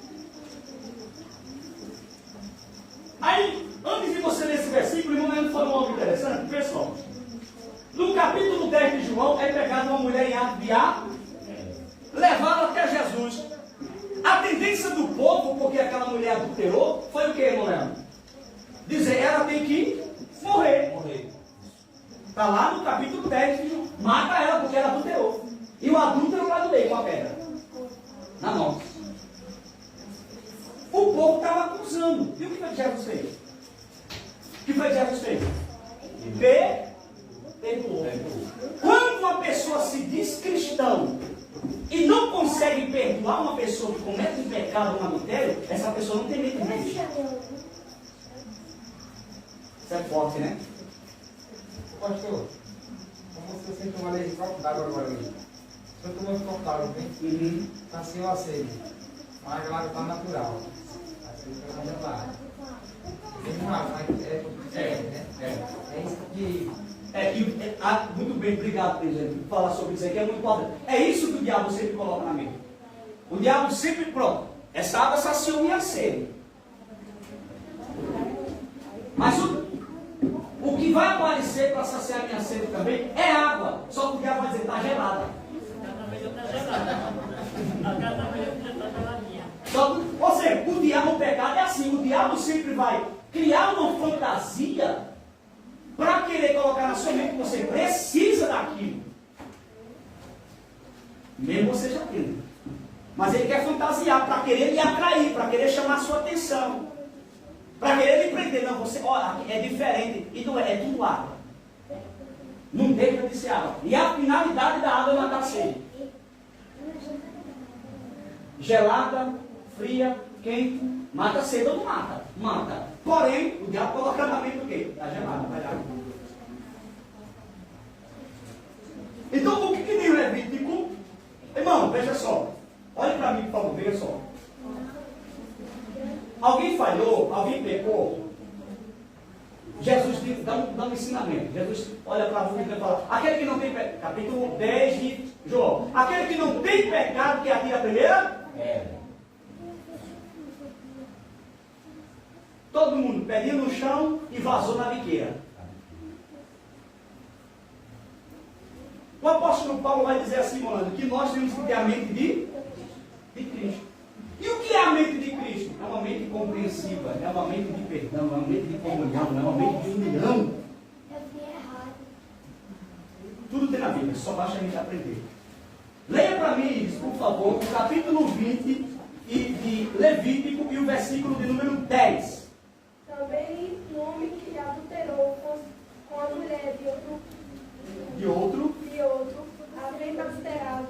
Aí, antes de você ler esse versículo, irmão, eu falou algo interessante, pessoal. No capítulo 10 de João, é pegada uma mulher em ato de ato, levada até Jesus. A tendência do povo, porque aquela mulher adulterou, foi o que, irmão Leandro? Dizer, ela tem que morrer. Está lá no capítulo 10 de João. Mata ela porque ela adulterou. E o adúltero lá do meio com a pedra na mão. O povo estava acusando. E o que foi que Jesus fez? O que foi que Jesus fez? Perdoou. Quando uma pessoa se diz cristão e não consegue perdoar uma pessoa que comete um pecado, um adultério, essa pessoa não tem medo de Deus. Isso é forte, né? Pastor, como você sente uma lei de copo d'água agora ali? Se eu tomar um copo d'água, bem? Está assim ou aceso. Mas a água está natural. Assim fica mais gelada. Tem uma água, mas é diferente, né? É isso que... Muito bem, obrigado, presidente, por falar sobre isso aqui, é muito importante. É isso que o diabo sempre coloca na mente. O diabo sempre, pronto, essa água saciou minha sede. Mas o que vai aparecer para saciar minha sede também é água. Só que o diabo vai dizer, está gelada. Ou seja, o diabo, o pecado é assim, o diabo sempre vai criar uma fantasia para querer colocar na sua mente que você precisa daquilo. Mesmo você já tendo. Mas ele quer fantasiar para querer lhe atrair, para querer chamar a sua atenção. Para querer lhe prender. Não, você, olha, é diferente. E não é tudo água. Não deixa de ser água. E a finalidade da água é matar a sede. Gelada, fria, quente, mata a sede ou não mata? Mata. Porém, o diabo coloca na mente o quê? Está gelado, vai lá. Então, o que tem o Levítico? Irmão, veja só. Olhe para mim, por favor, veja só. Alguém falhou? Alguém pecou? Jesus dá um ensinamento. Jesus olha para a Bíblia e fala, aquele que não tem pecado, capítulo 10 de João, aquele que não tem pecado, que atira a primeira? Todo mundo pediu no chão e vazou na biqueira. O apóstolo Paulo vai dizer assim, Molando, que nós temos que ter a mente de Cristo. E o que é a mente de Cristo? É uma mente compreensiva, é uma mente de perdão, é uma mente de comunhão, é uma mente de união. Tudo tem na Bíblia, só basta a gente aprender. Leia para mim, por favor, o capítulo 20 de Levítico e o versículo de número 10. Também um homem que adulterou com a mulher de outro, havendo adulterado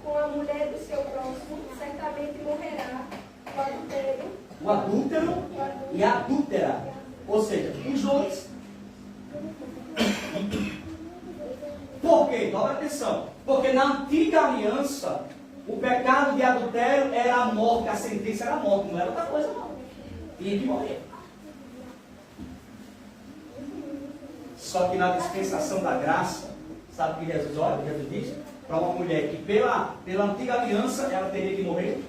com a mulher do seu próximo, certamente morrerá o adúltero e a adúltera. Ou seja, os dois. Por quê? Dobra atenção. Porque na antiga aliança, o pecado de adultério era a morte, a sentença era a morte, não era outra coisa não. Tinha que morrer. Só que na dispensação da graça, sabe o que Jesus olha? Jesus diz para uma mulher que pela antiga aliança ela teria que morrer.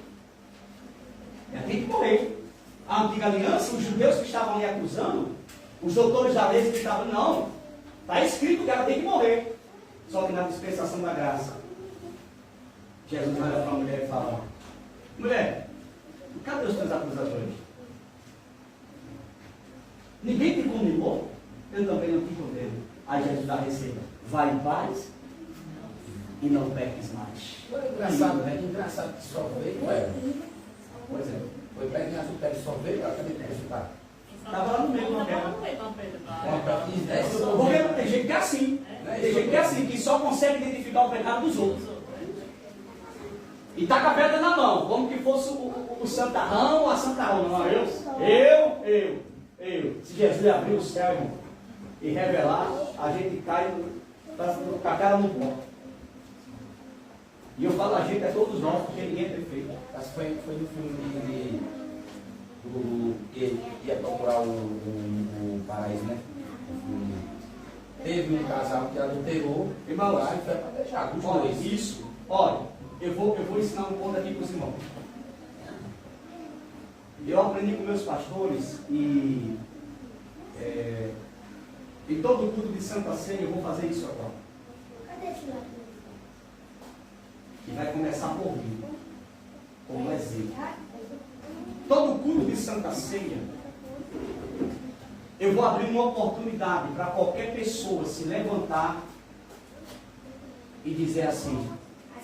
Ela tem que morrer. A antiga aliança, os judeus que estavam ali acusando, os doutores da lei que estavam, não, está escrito que ela tem que morrer. Só que na dispensação da graça, Jesus olha para a mulher e fala, mulher, cadê os teus acusadores? Ninguém te condenou? Eu também não te condeno. Aí Jesus dá a receita. Vai em paz e não peques mais. Foi engraçado, né? Que engraçado que só veio, ué. Pois é. Foi para que a só veio, ela também tem resultado. Estava lá no meio do pedra. Porque Porque tem gente que é assim. Tem gente que é assim, que só consegue identificar o pecado dos outros. E está com a pedra na mão, como que fosse o santarrão ou a santarrão. Não, eu. Se Jesus abrir o céu, irmão, e revelar, a gente cai com a cara no pó. E eu falo a gente, é todos nós, porque ninguém é perfeito. Acho que foi no filme que ia procurar o paraíso, né? Teve um casal que adulterou, Irmão, lá e foi para deixar os olha, dois. isso, olha, eu vou ensinar um ponto aqui para os irmãos. Eu aprendi com meus pastores e em todo o culto de Santa Ceia eu vou fazer isso agora. E vai começar por mim, como exemplo. Todo culto de Santa Ceia, eu vou abrir uma oportunidade para qualquer pessoa se levantar e dizer assim: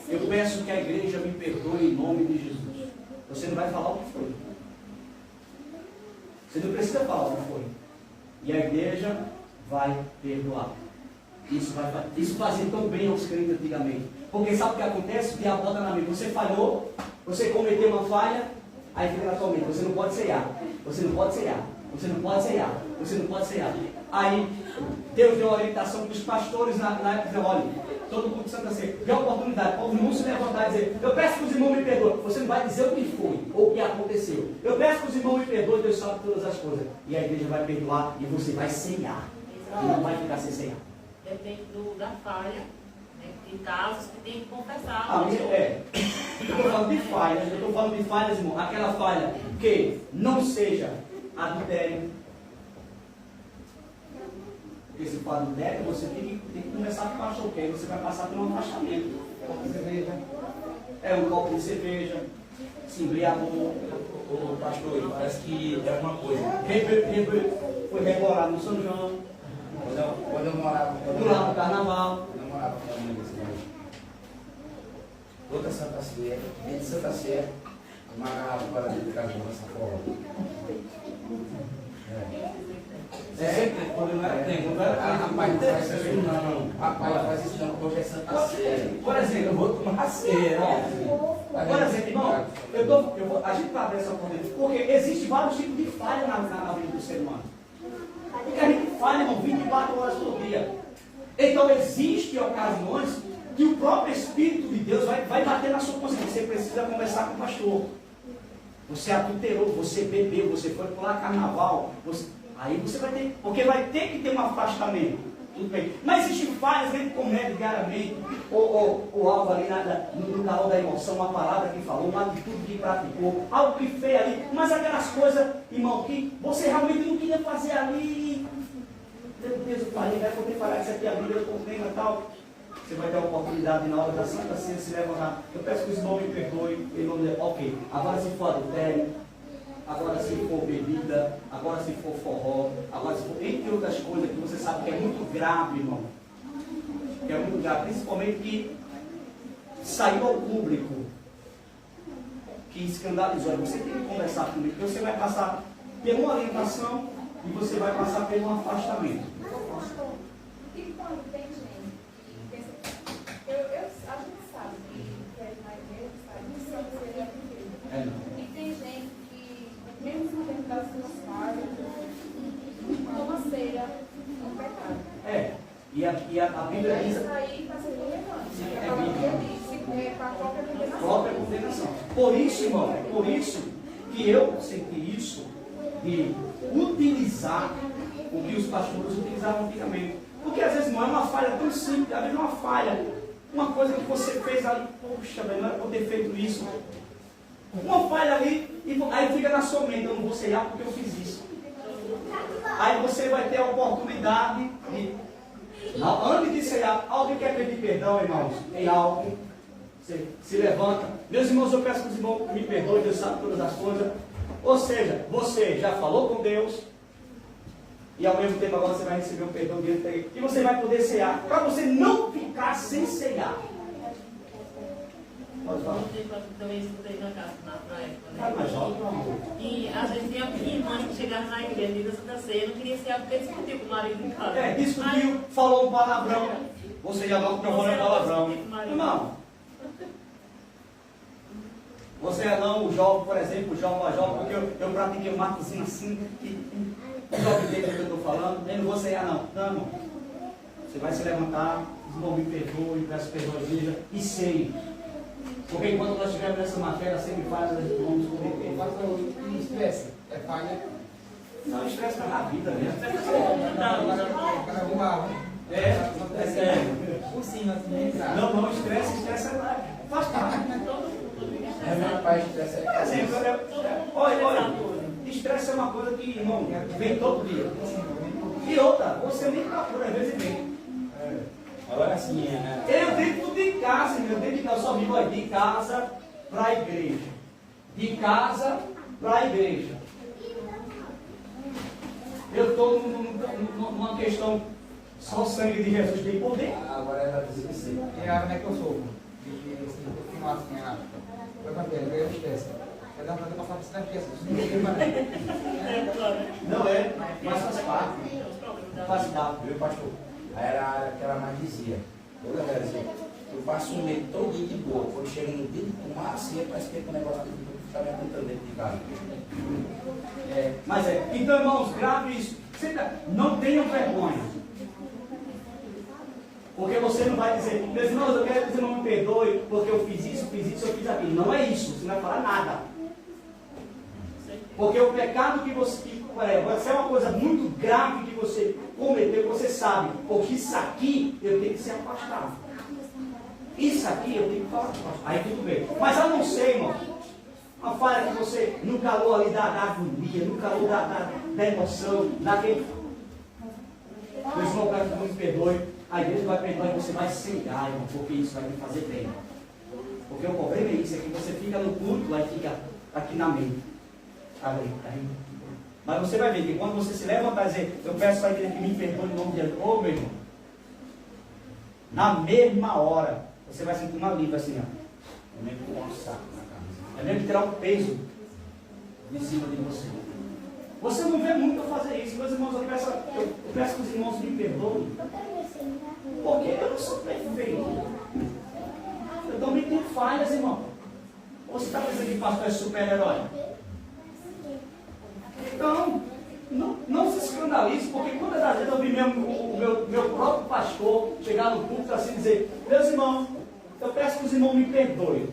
eu peço que a igreja me perdoe em nome de Jesus. Você não vai falar o que foi. Você não precisa falar o que foi. E a igreja vai perdoar. Isso fazia tão bem aos crentes antigamente. Porque sabe o que acontece? O diabo bota na mente: você falhou, você cometeu uma falha, aí fica na sua mente: você não pode ceiar, você não pode ceiar, você não pode ceiar, você não pode ceiar. Aí Deus deu a orientação para os pastores na época, dizendo: olha, todo mundo de Santa Ceia, deu a oportunidade para o irmão se levantar e dizer: eu peço que os irmãos me perdoem. Você não vai dizer o que foi ou o que aconteceu. Eu peço que os irmãos me perdoem, Deus sabe todas as coisas. E a igreja vai perdoar e você vai ceiar. E não vai ficar sem ceiar. Depende da falha, né? Tem casos que tem que confessar. Eu estou falando de falhas, irmão. Aquela falha que não seja adultério. Porque se for adultério, você tem que começar com o pastor, porque aí você vai passar por um afastamento. Um copo de cerveja, se embriagou. O pastor, parece que é uma coisa. Foi reborado no São João. Quando eu morava no carnaval. Quando eu morava com a minha mãe, outra Santa Ceia, dentro de Santa Ceia, uma garrafa para dentro de casa dessa forma. Quando não era tempo, não era rapaz, não faz isso não. Rapaz, não faz isso não, porque hoje é Santa Ceia. Por exemplo, eu vou tomar ceia. Por exemplo, irmão, a gente vai abrir essa oportunidade, porque existem vários tipos de falha na vida do ser humano. Porque a gente falha, irmão, 24 horas por dia. Então, existem ocasiões que o próprio Espírito de Deus vai bater na sua consciência. Você precisa conversar com o pastor. Você adulterou, você bebeu, você foi pular carnaval. Aí você vai ter, porque vai ter que ter um afastamento. Tudo bem. Mas existem falhas que a gente comete diariamente. O algo ali no canal da emoção, uma palavra que falou, uma atitude que praticou, algo que fez ali. Mas aquelas coisas, irmão, que você realmente não queria fazer ali. Meu Deus, eu falei, vai poder falar isso aqui, a Bíblia contém e tal. Você vai ter a oportunidade na hora da Santa Ceia se levantar. Eu peço que os irmãos me perdoem. Em nome de... Ok, agora se for adultério, agora se for bebida, agora se for forró, agora se for entre outras coisas que você sabe que é muito grave, irmão. Que é muito grave, principalmente que saiu ao público, que escandalizou. Você tem que conversar comigo, porque você vai passar por uma orientação e você vai passar por um afastamento. E quando tem gente que pensa, a gente sabe que é mais mesmo, sabe? Não sabe se ele é primeiro. E tem gente que, mesmo sabendo das suas falhas, toma ceia, é um pecado. E a Bíblia diz... Isso aí está sendo relevante. É para a própria condenação. Própria condenação. Por isso, irmão, por isso que eu senti isso de utilizar o que os pastores utilizavam antigamente. Porque às vezes não é uma falha tão simples, às vezes é uma falha, uma coisa que você fez ali, poxa, não era por ter feito isso. Uma falha ali, e aí fica na sua mente: eu não vou ceiar porque eu fiz isso. Aí você vai ter a oportunidade de, antes de ceiar, alguém quer pedir perdão, irmãos? Em algo, você se levanta: meus irmãos, eu peço que os irmãos me perdoem, Deus sabe todas as coisas. Ou seja, você já falou com Deus, e ao mesmo tempo agora você vai receber um perdão diante dele, e você vai poder ceiar, para você não ficar sem ceiar. Pode falar. Também escutei na casa, na época, Ah, mas ó, pelo amor. E às vezes tinha irmãs que chegavam na igreja, diga Santa Ceia, não queria ceiar porque discutiu com o marido em casa. Discutiu, falou um palavrão. Você já não falou um palavrão. Irmão, você não joga, por exemplo, joga, porque eu pratiquei um matozinho assim, e joga dentro do que eu estou falando, eu não vou ceiar não. Não, irmão. Você vai se levantar, os irmãos me perdoem, peço perdão à igreja, e ceie. Porque enquanto nós estivermos nessa matéria, sempre falhas nós vamos cometer. Pastor, e estresse? É falha? Não, estresse está na vida mesmo. Para voar, por cima, assim, entrar. Não, estresse faz parte. É meu pai, estresse é Exemplo, olha, estresse é uma coisa que, irmão, vem todo dia. E outra, você nem procura, às vezes vem. agora sim, Eu dentro de casa, eu só vivo de casa para a igreja. De casa para a igreja. Eu estou numa questão, só o sangue de Jesus tem poder. agora ela diz que sim. E a área que eu sou? E assim, eu filmar assim, eu cantei, eu esqueço. Vai dar para passar por cima aqui, Não é, mas faz parte. Faz parte. Viu, pastor? Aí era a área que ela mais dizia. Eu, galera, assim, eu passo um mês todo dia de boa. Quando chega no dia de fumar, assim, parece que o negócio fica me apontando dentro de casa. Mas então, irmãos, grave isso. Não tenham vergonha. Porque você não vai dizer, meus irmãos, eu quero que você não me perdoe, porque eu fiz isso, eu fiz aquilo. Não é isso, você não vai falar nada. Porque o pecado que você. Vai ser uma coisa muito grave que você cometeu, você sabe. Porque isso aqui eu tenho que ser afastado. Isso aqui eu tenho que falar. Aí tudo bem. Mas a não ser, irmão, uma falha que você, no calor ali da agonia, no calor da emoção, daquele. Meu irmão, para que não me perdoe, a igreja vai perdoar e você vai cegar, irmão, porque isso vai me fazer bem. Porque o problema é isso, é que você fica no culto, aí fica aqui na mente. Mas você vai ver que quando você se levantar e dizer, eu peço a igreja que me perdoe em nome de Jesus, ô meu irmão, na mesma hora, você vai sentir uma livre assim, ó. É mesmo que um saco na cabeça. É mesmo tirar um peso de cima de você. Você não vê muito eu fazer isso, meus irmãos, eu peço que os irmãos me perdoem. Porque eu não sou perfeito. Eu também tenho falhas, irmão. Ou você está pensando que pastor é super-herói? Então, não se escandalize, porque quando das vezes eu vi mesmo o meu próprio pastor chegar no culto assim e dizer, meus irmãos, eu peço que os irmãos me perdoem.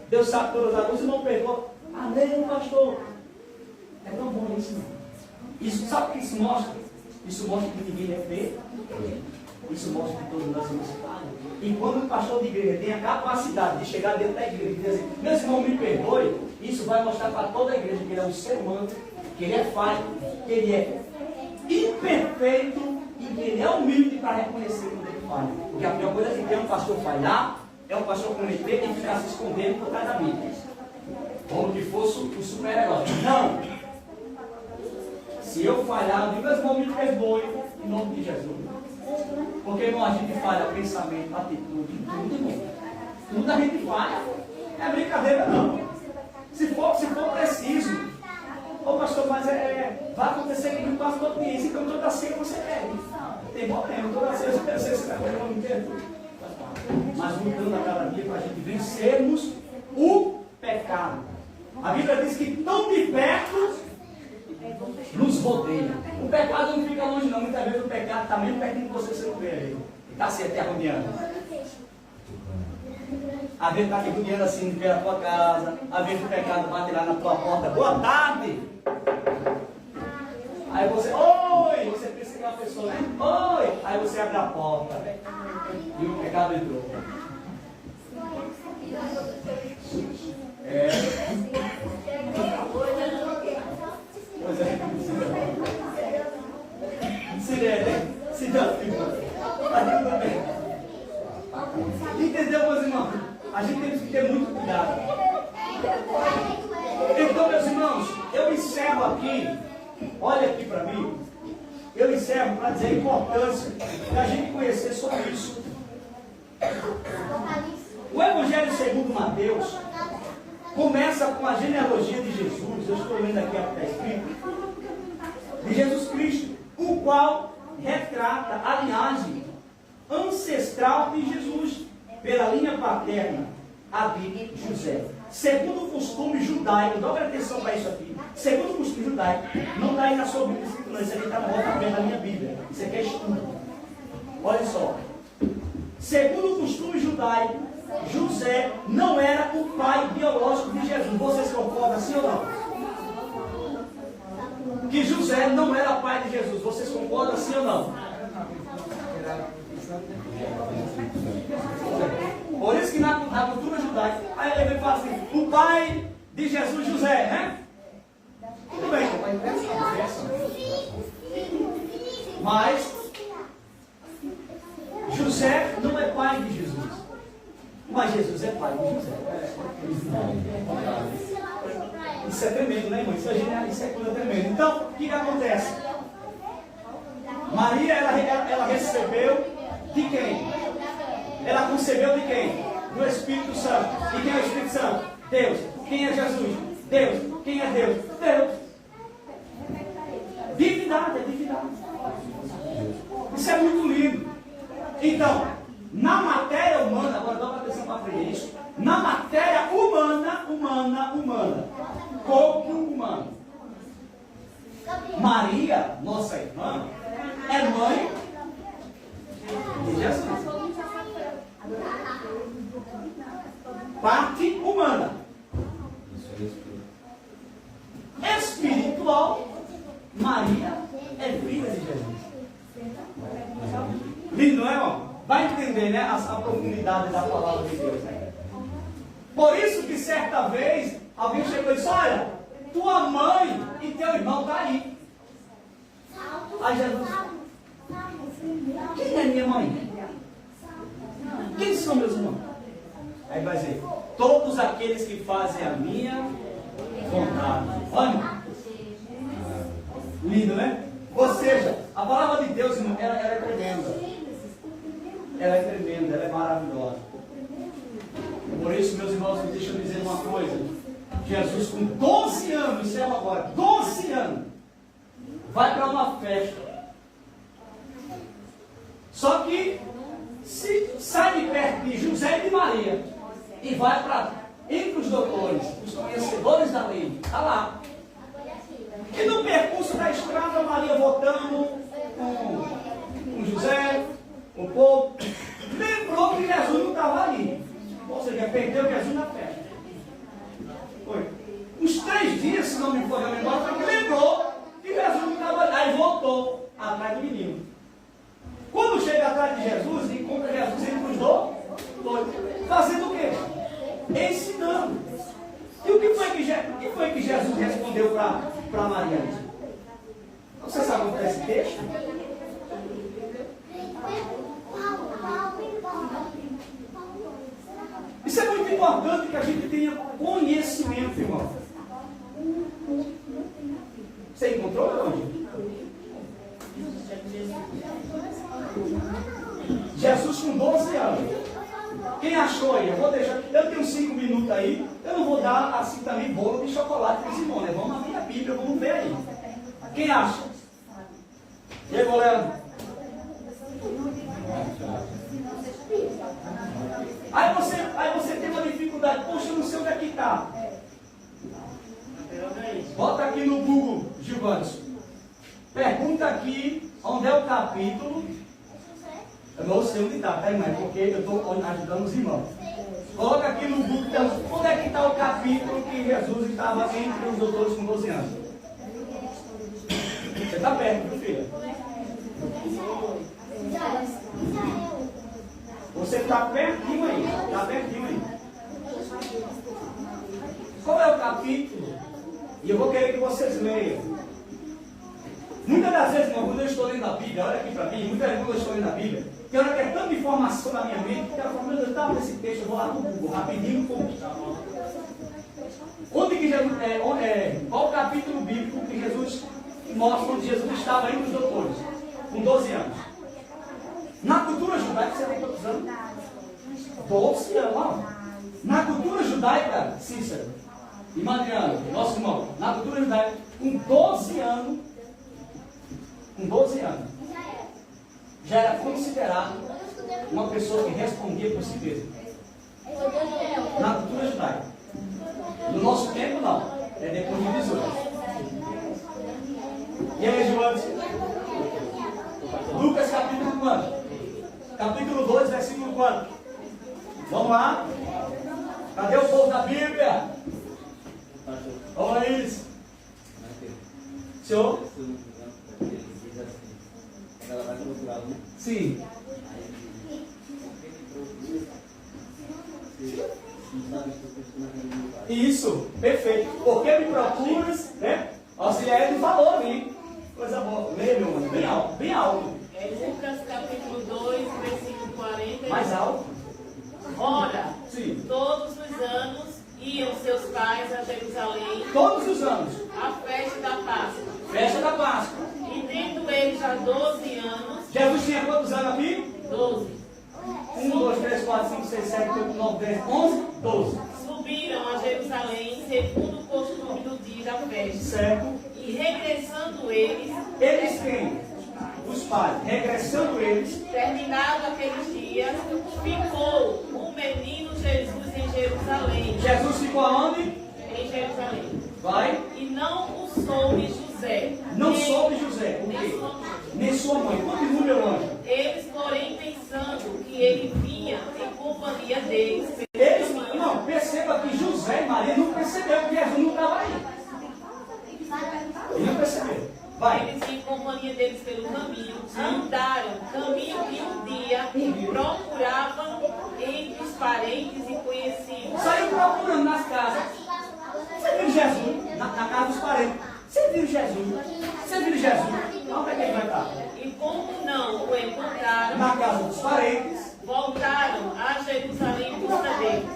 Deus sabe todas as coisas, os irmãos perdoam. Amém, pastor. É tão bom isso, irmão. Isso, sabe o que isso mostra? Isso mostra que ninguém é feio. Isso mostra que todos nós somos falhos. E quando o pastor de igreja tem a capacidade de chegar dentro da igreja e dizer assim, meus irmãos, me perdoe, isso vai mostrar para toda a igreja que ele é um ser humano, que ele é falho, que ele é imperfeito e que ele é humilde para reconhecer quando ele falha. Porque a pior coisa que tem um pastor falhar é um pastor cometer e ficar se escondendo por trás da Bíblia. Como que fosse o super-herói. Não! Se eu falhar, eu digo, meus irmãos, me perdoe em nome de Jesus. Porque, irmão, a gente falha pensamento, atitude, tudo, irmão. Tudo a gente falha. Não é brincadeira, não. Se for preciso, ô pastor, mas vai acontecer que no passo do cliente, então toda ceia você pede. Tem problema, toda ceia você vai fazer o inteiro. Mas lutando a cada dia para a gente vencermos o pecado. A Bíblia diz que tão de perto nos rodeia. O pecado não fica longe, não. Muitas vezes o pecado está mesmo pertinho de você não vê ele. Está se aterroneando. Às vezes está te rodeando assim pela tua casa. Às vezes o pecado bate lá na tua porta. Boa tarde! Aí você, oi! Você pensa que é uma pessoa, né? Oi! Aí você abre a porta. E o pecado entrou. Pois é. Se der, entendeu, meus irmãos? A gente tem que ter muito cuidado. Então, meus irmãos, eu encerro aqui. Olha aqui para mim. Eu encerro para dizer a importância da gente conhecer sobre isso. O Evangelho segundo Mateus começa com a genealogia de Jesus. Eu estou lendo aqui o que está escrito. De Jesus Cristo, o qual retrata a linhagem ancestral de Jesus, pela linha paterna, a de José. Segundo o costume judaico, dá atenção para isso aqui. Segundo o costume judaico, não está aí na sua Bíblia escrito, não. Isso aqui está no rodapé da minha Bíblia. Isso aqui é estudo. Olha só. Segundo o costume judaico, José não era o pai biológico de Jesus. Vocês concordam sim ou não? Que José não era pai de Jesus. Vocês concordam sim ou não? Por isso que na cultura judaica, aí ele vem e fala assim, o pai de Jesus, José, né? Tudo bem, mas José não é pai de Jesus. Mas Jesus é pai de José. Isso é tremendo, né, irmão? Isso é coisa tremenda. Então, o que acontece? Maria, ela recebeu de quem? Ela concebeu de quem? Do Espírito Santo. E quem é o Espírito Santo? Deus. Quem é Jesus? Deus. Quem é Deus? Deus. Divindade, é divindade. Isso é muito lindo. Então, na matéria humana, agora dá uma atenção para aprender isso. Na matéria humana, corpo humano. Maria, nossa irmã, é mãe de Jesus. Parte humana. Espiritual, Maria é filha de Jesus. Lindo, não é, irmão? Vai entender, né, a profundidade da palavra de Deus, né? Por isso que certa vez alguém chegou e disse, olha, tua mãe e teu irmão estão aí. Aí Jesus, quem é minha mãe? Quem são meus irmãos? Aí vai dizer, todos aqueles que fazem a minha vontade. Olha, lindo, né? Ou seja, a palavra de Deus, irmão, ela é tremenda. Ela é tremenda, ela é maravilhosa. Por isso, meus irmãos, deixa eu dizer uma coisa. Jesus, com 12 anos, isso é agora, 12 anos, vai para uma festa. Só que, se sai de perto de José e de Maria, e vai para entre os doutores, os conhecedores da lei, está lá. E no percurso da estrada, Maria voltando com José, o povo, lembrou que Jesus não estava ali. Ou seja, perdeu Jesus na festa. Foi. Uns 3 dias, se não me for a memória, porque lembrou que Jesus não estava ali. Aí voltou atrás do menino. Quando chega atrás de Jesus, encontra Jesus entre os dois, fazendo o quê? Ensinando. E o que foi que Jesus respondeu para Maria? Você sabe onde está esse texto? Isso é muito importante que a gente tenha conhecimento, irmão. Você encontrou onde? Jesus com 12 anos. Quem achou aí? Eu vou deixar. Eu tenho 5 minutos aí. Eu não vou dar assim também bolo de chocolate para esse irmão, né? Vamos abrir a Bíblia, vamos ver aí. Quem acha? E aí, goleiro? Aí você tem uma dificuldade. Poxa, eu não sei onde é que está. Bota aqui no Google, Gilvantes. Pergunta aqui onde é o capítulo. Eu não sei onde está, tá, irmão? Porque eu estou ajudando os irmãos. Coloca aqui no Google, onde é que está o capítulo que Jesus estava entre os doutores com 12 anos? Você está perto, meu filho? Você está pertinho aí. Está pertinho aí. Qual é o capítulo? E eu vou querer que vocês leiam. Muitas das vezes, irmão, quando eu estou lendo a Bíblia, olha aqui para mim, muitas vezes quando eu estou lendo a Bíblia, tem hora que é tanta informação na minha mente, que eu falo, meu Deus, estava nesse texto, eu vou lá no Google, rapidinho, onde que Jesus, qual o capítulo bíblico que Jesus mostra onde Jesus estava entre os doutores, com 12 anos? Na cultura judaica, você tem quantos anos? 12 anos, ó. Na cultura judaica, Cícero e Mariano, nosso irmão, na cultura judaica, com 12 anos, já era considerado uma pessoa que respondia por si mesma. Na cultura judaica. No nosso tempo, não. É depois de 18. E aí, João? Lucas capítulo quanto? Capítulo 2, versículo quanto? Vamos lá. Cadê o povo da Bíblia? Olha isso. Senhor? Ela vai procurar um. Sim. Isso, perfeito. Porque me procuras, né? Auxiliar de valor, hein? Coisa boa. Leia, meu mano, bem alto, bem alto. É Lucas capítulo 2, versículo 40. Mais alto. Ora, Sim. todos os anos iam seus pais a Jerusalém Todos os anos. à festa da Páscoa. Festa da Páscoa. E tendo eles já 12 anos, Jesus tinha quantos anos aqui? 12, 1, 2, 3, 4, 5, 6, 7, 8, 9, 10, 11, 12. subiram a Jerusalém segundo o costume do dia da festa. Certo? E regressando eles, Eles quem? Os pais. Regressando eles. terminado aqueles dias, ficou o menino Jesus em Jerusalém. Jesus ficou aonde? Em Jerusalém. Vai. E não o soube José. Não nem- soube José. Por nem quê? sua mãe. Nem sua mãe. Continua, meu anjo. Eles, porém, pensando que ele vinha em companhia deles, Eles, não, perceba que José e Maria não perceberam que Jesus não estava aí. Ele não percebeu. Vai. eles em companhia deles pelo caminho, andaram caminho que um dia procuravam entre os parentes e conhecidos. Saiu procurando nas casas. Você viu Jesus? Na casa dos parentes. Você viu Jesus? Você viu Jesus? Onde é que ele vai estar? E como não o encontraram, Na casa dos parentes. voltaram a Jerusalém em busca deles.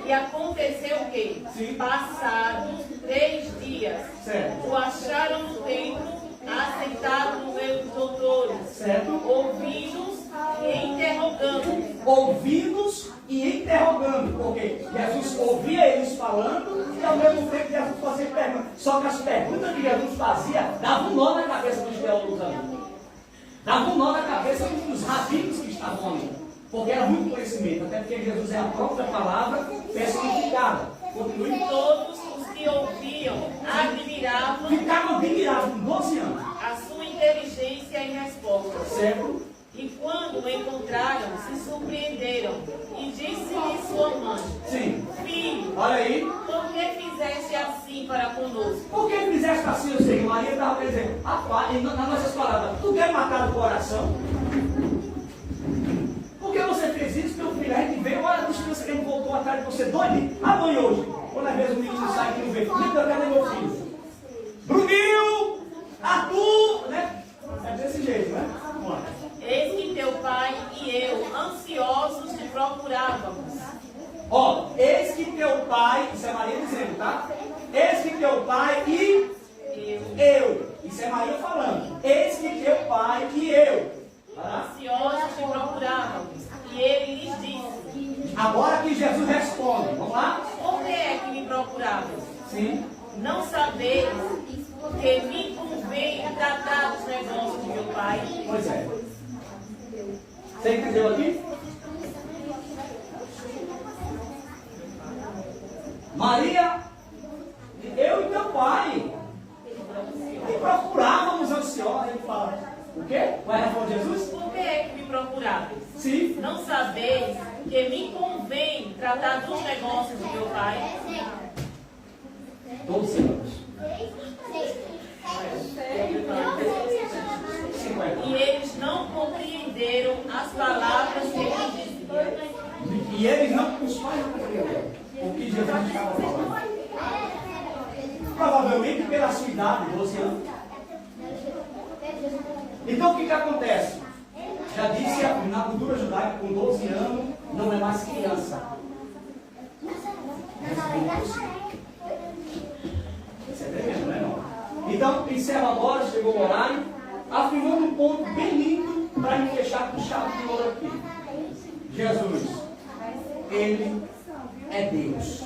E aconteceu o quê? Sim. Passados 3 dias, Certo. o acharam no templo, assentado no meio dos doutores, Certo. ouvindo-os e interrogando. Ouvindo-os e interrogando. Porque Jesus ouvia eles falando e ao mesmo tempo Jesus fazia perguntas. Só que as perguntas que Jesus fazia davam um nó na cabeça dos teólogos ali. Davam um nó na cabeça dos rabinos que estavam ali. Porque era muito conhecimento, até porque Jesus é a própria palavra personificada. Continue. Todos os que ouviam admiravam Ficavam admirados com 12 anos. a sua inteligência em respostas. Certo? E quando o encontraram, se surpreenderam. E disse-lhe sua mãe: Sim. Filho, Olha aí. por que fizeste assim para conosco? Por que fizeste assim, eu sei? Maria estava dizendo, rapaz, nas nossas palavras, tu quer matar o coração? Por que você fez isso, teu filho? A gente veio, olha a distância que ele voltou atrás de você, doido. Amanhã hoje, quando às vezes o menino sai que não vê, filho, cadê meu filho? Bruninho, Arthur, né? É desse jeito, né? Vamos lá. Eis que teu pai e eu, ansiosos, te procurávamos. Ó, eis que teu pai, isso é Maria dizendo, tá? Eis que teu pai e eu. Isso é Maria falando. Eis que teu pai e eu. Vai lá. Ansiosos te procurávamos. E ele lhes disse: Agora que Jesus responde, vamos lá? Por que é que me procuravas? Sim. Não sabeis que me convém tratar dos negócios de meu pai? Pois é. Você entendeu aqui? Maria, eu e teu pai, e procurávamos ansiosos. Ele fala, o quê? Vai responder Jesus? Por que é que me procuráveis? Sim. Não sabeis que me convém tratar dos negócios de meu pai? 12 anos. 50. E eles não compreenderam as palavras que ele dizia. E eles não, os pais não compreenderam o que Jesus estava falando. Provavelmente pela sua idade, 12 anos. Então o que acontece? Já disse na cultura judaica, com 12 anos não é mais criança. Isso é tremendo, não é não? Então, encerra agora, chegou o horário, afirmando um ponto bem lindo para me fechar com chave de ouro aqui. Jesus, Ele é Deus.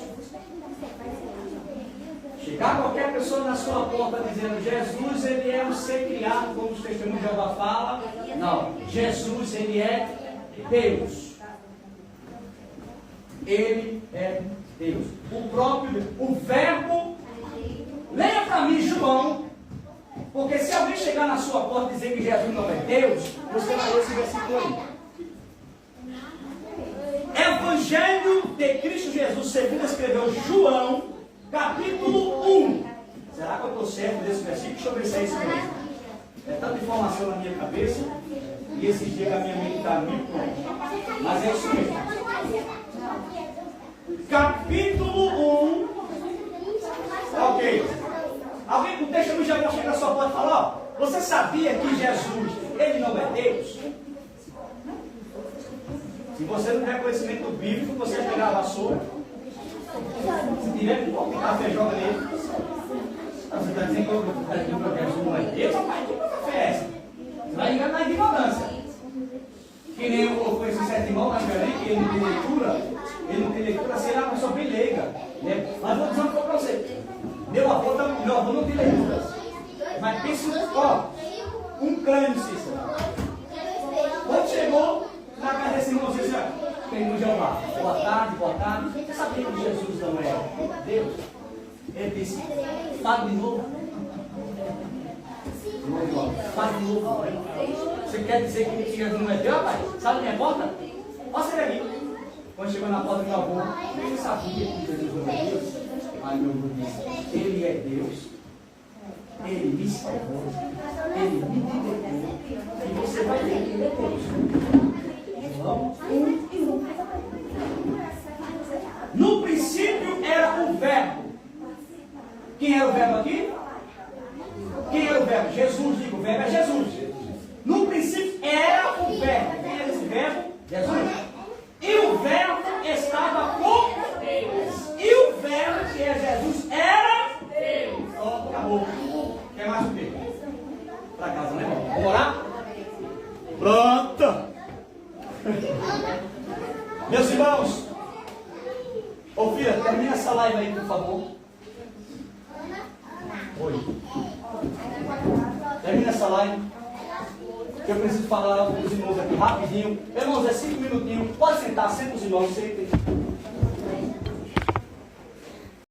Chegar qualquer pessoa na sua porta dizendo Jesus, Ele é um ser criado, como os testemunhos de Jeová falam. Não, Jesus, Ele é Deus. Ele é Deus. O próprio Deus. O verbo. Leia para mim João. Porque se alguém chegar na sua porta e dizer que Jesus não é Deus, você vai ler esse versículo aí. Evangelho de Cristo Jesus, segundo escreveu João, capítulo 1. Será que eu estou certo desse versículo? Deixa eu ver se é isso mesmo. É tanta informação na minha cabeça, e esses dias a minha mente está mil por um. Mas é isso mesmo. Capítulo 1. Ok. Alguém com texto já vai chegar só pode falar, ó. Você sabia que Jesus, ele não é Deus? Se você não tiver conhecimento bíblico, você vai pegar a vassoura. Se tiver um pouco de café, joga nele. Você está dizendo que Jesus não é Deus? Rapaz, que café é essa? Você vai ligar na ignorância. Que nem eu conheci certo irmão na Belém, que ele não tem leitura, sei lá, uma pessoa bem leiga. Né? Mas vou dizer uma coisa para você. Meu avô não tem leitura. Mas pensa, ó, um crânio, Cícero. Quando chegou na casa desse irmão, você disse, tem no Jeová. Boa tarde, boa tarde. Você sabia que Jesus não é Deus? Ele disse, fale de novo. Fale de novo. Você quer dizer que Jesus não é Deus, rapaz? Sabe minha porta? Posso ir aqui. Quando chegou na porta do meu avô, você sabia que Jesus não é Deus? Aí meu avô disse, ele é Deus. Ele me salvou. Ele me libertou. E você vai ver que ele é Deus. Vamos? No princípio era o verbo. Quem era o verbo aqui? Quem era o verbo? Jesus, digo, o verbo é Jesus. No princípio era o verbo. Quem era esse verbo? Jesus. E o verbo estava com Deus. E o verbo, que é Jesus, era Deus. Ó, acabou. Quer mais o quê? Para casa, né, irmão? Vamos orar? Pronto. Meus irmãos, ô filha, termina essa live aí, por favor. Oi. Termina essa live. Que eu preciso falar com os irmãos aqui rapidinho. Irmãos, é 5 minutinhos. Pode sentar, senta os irmãos, sentem.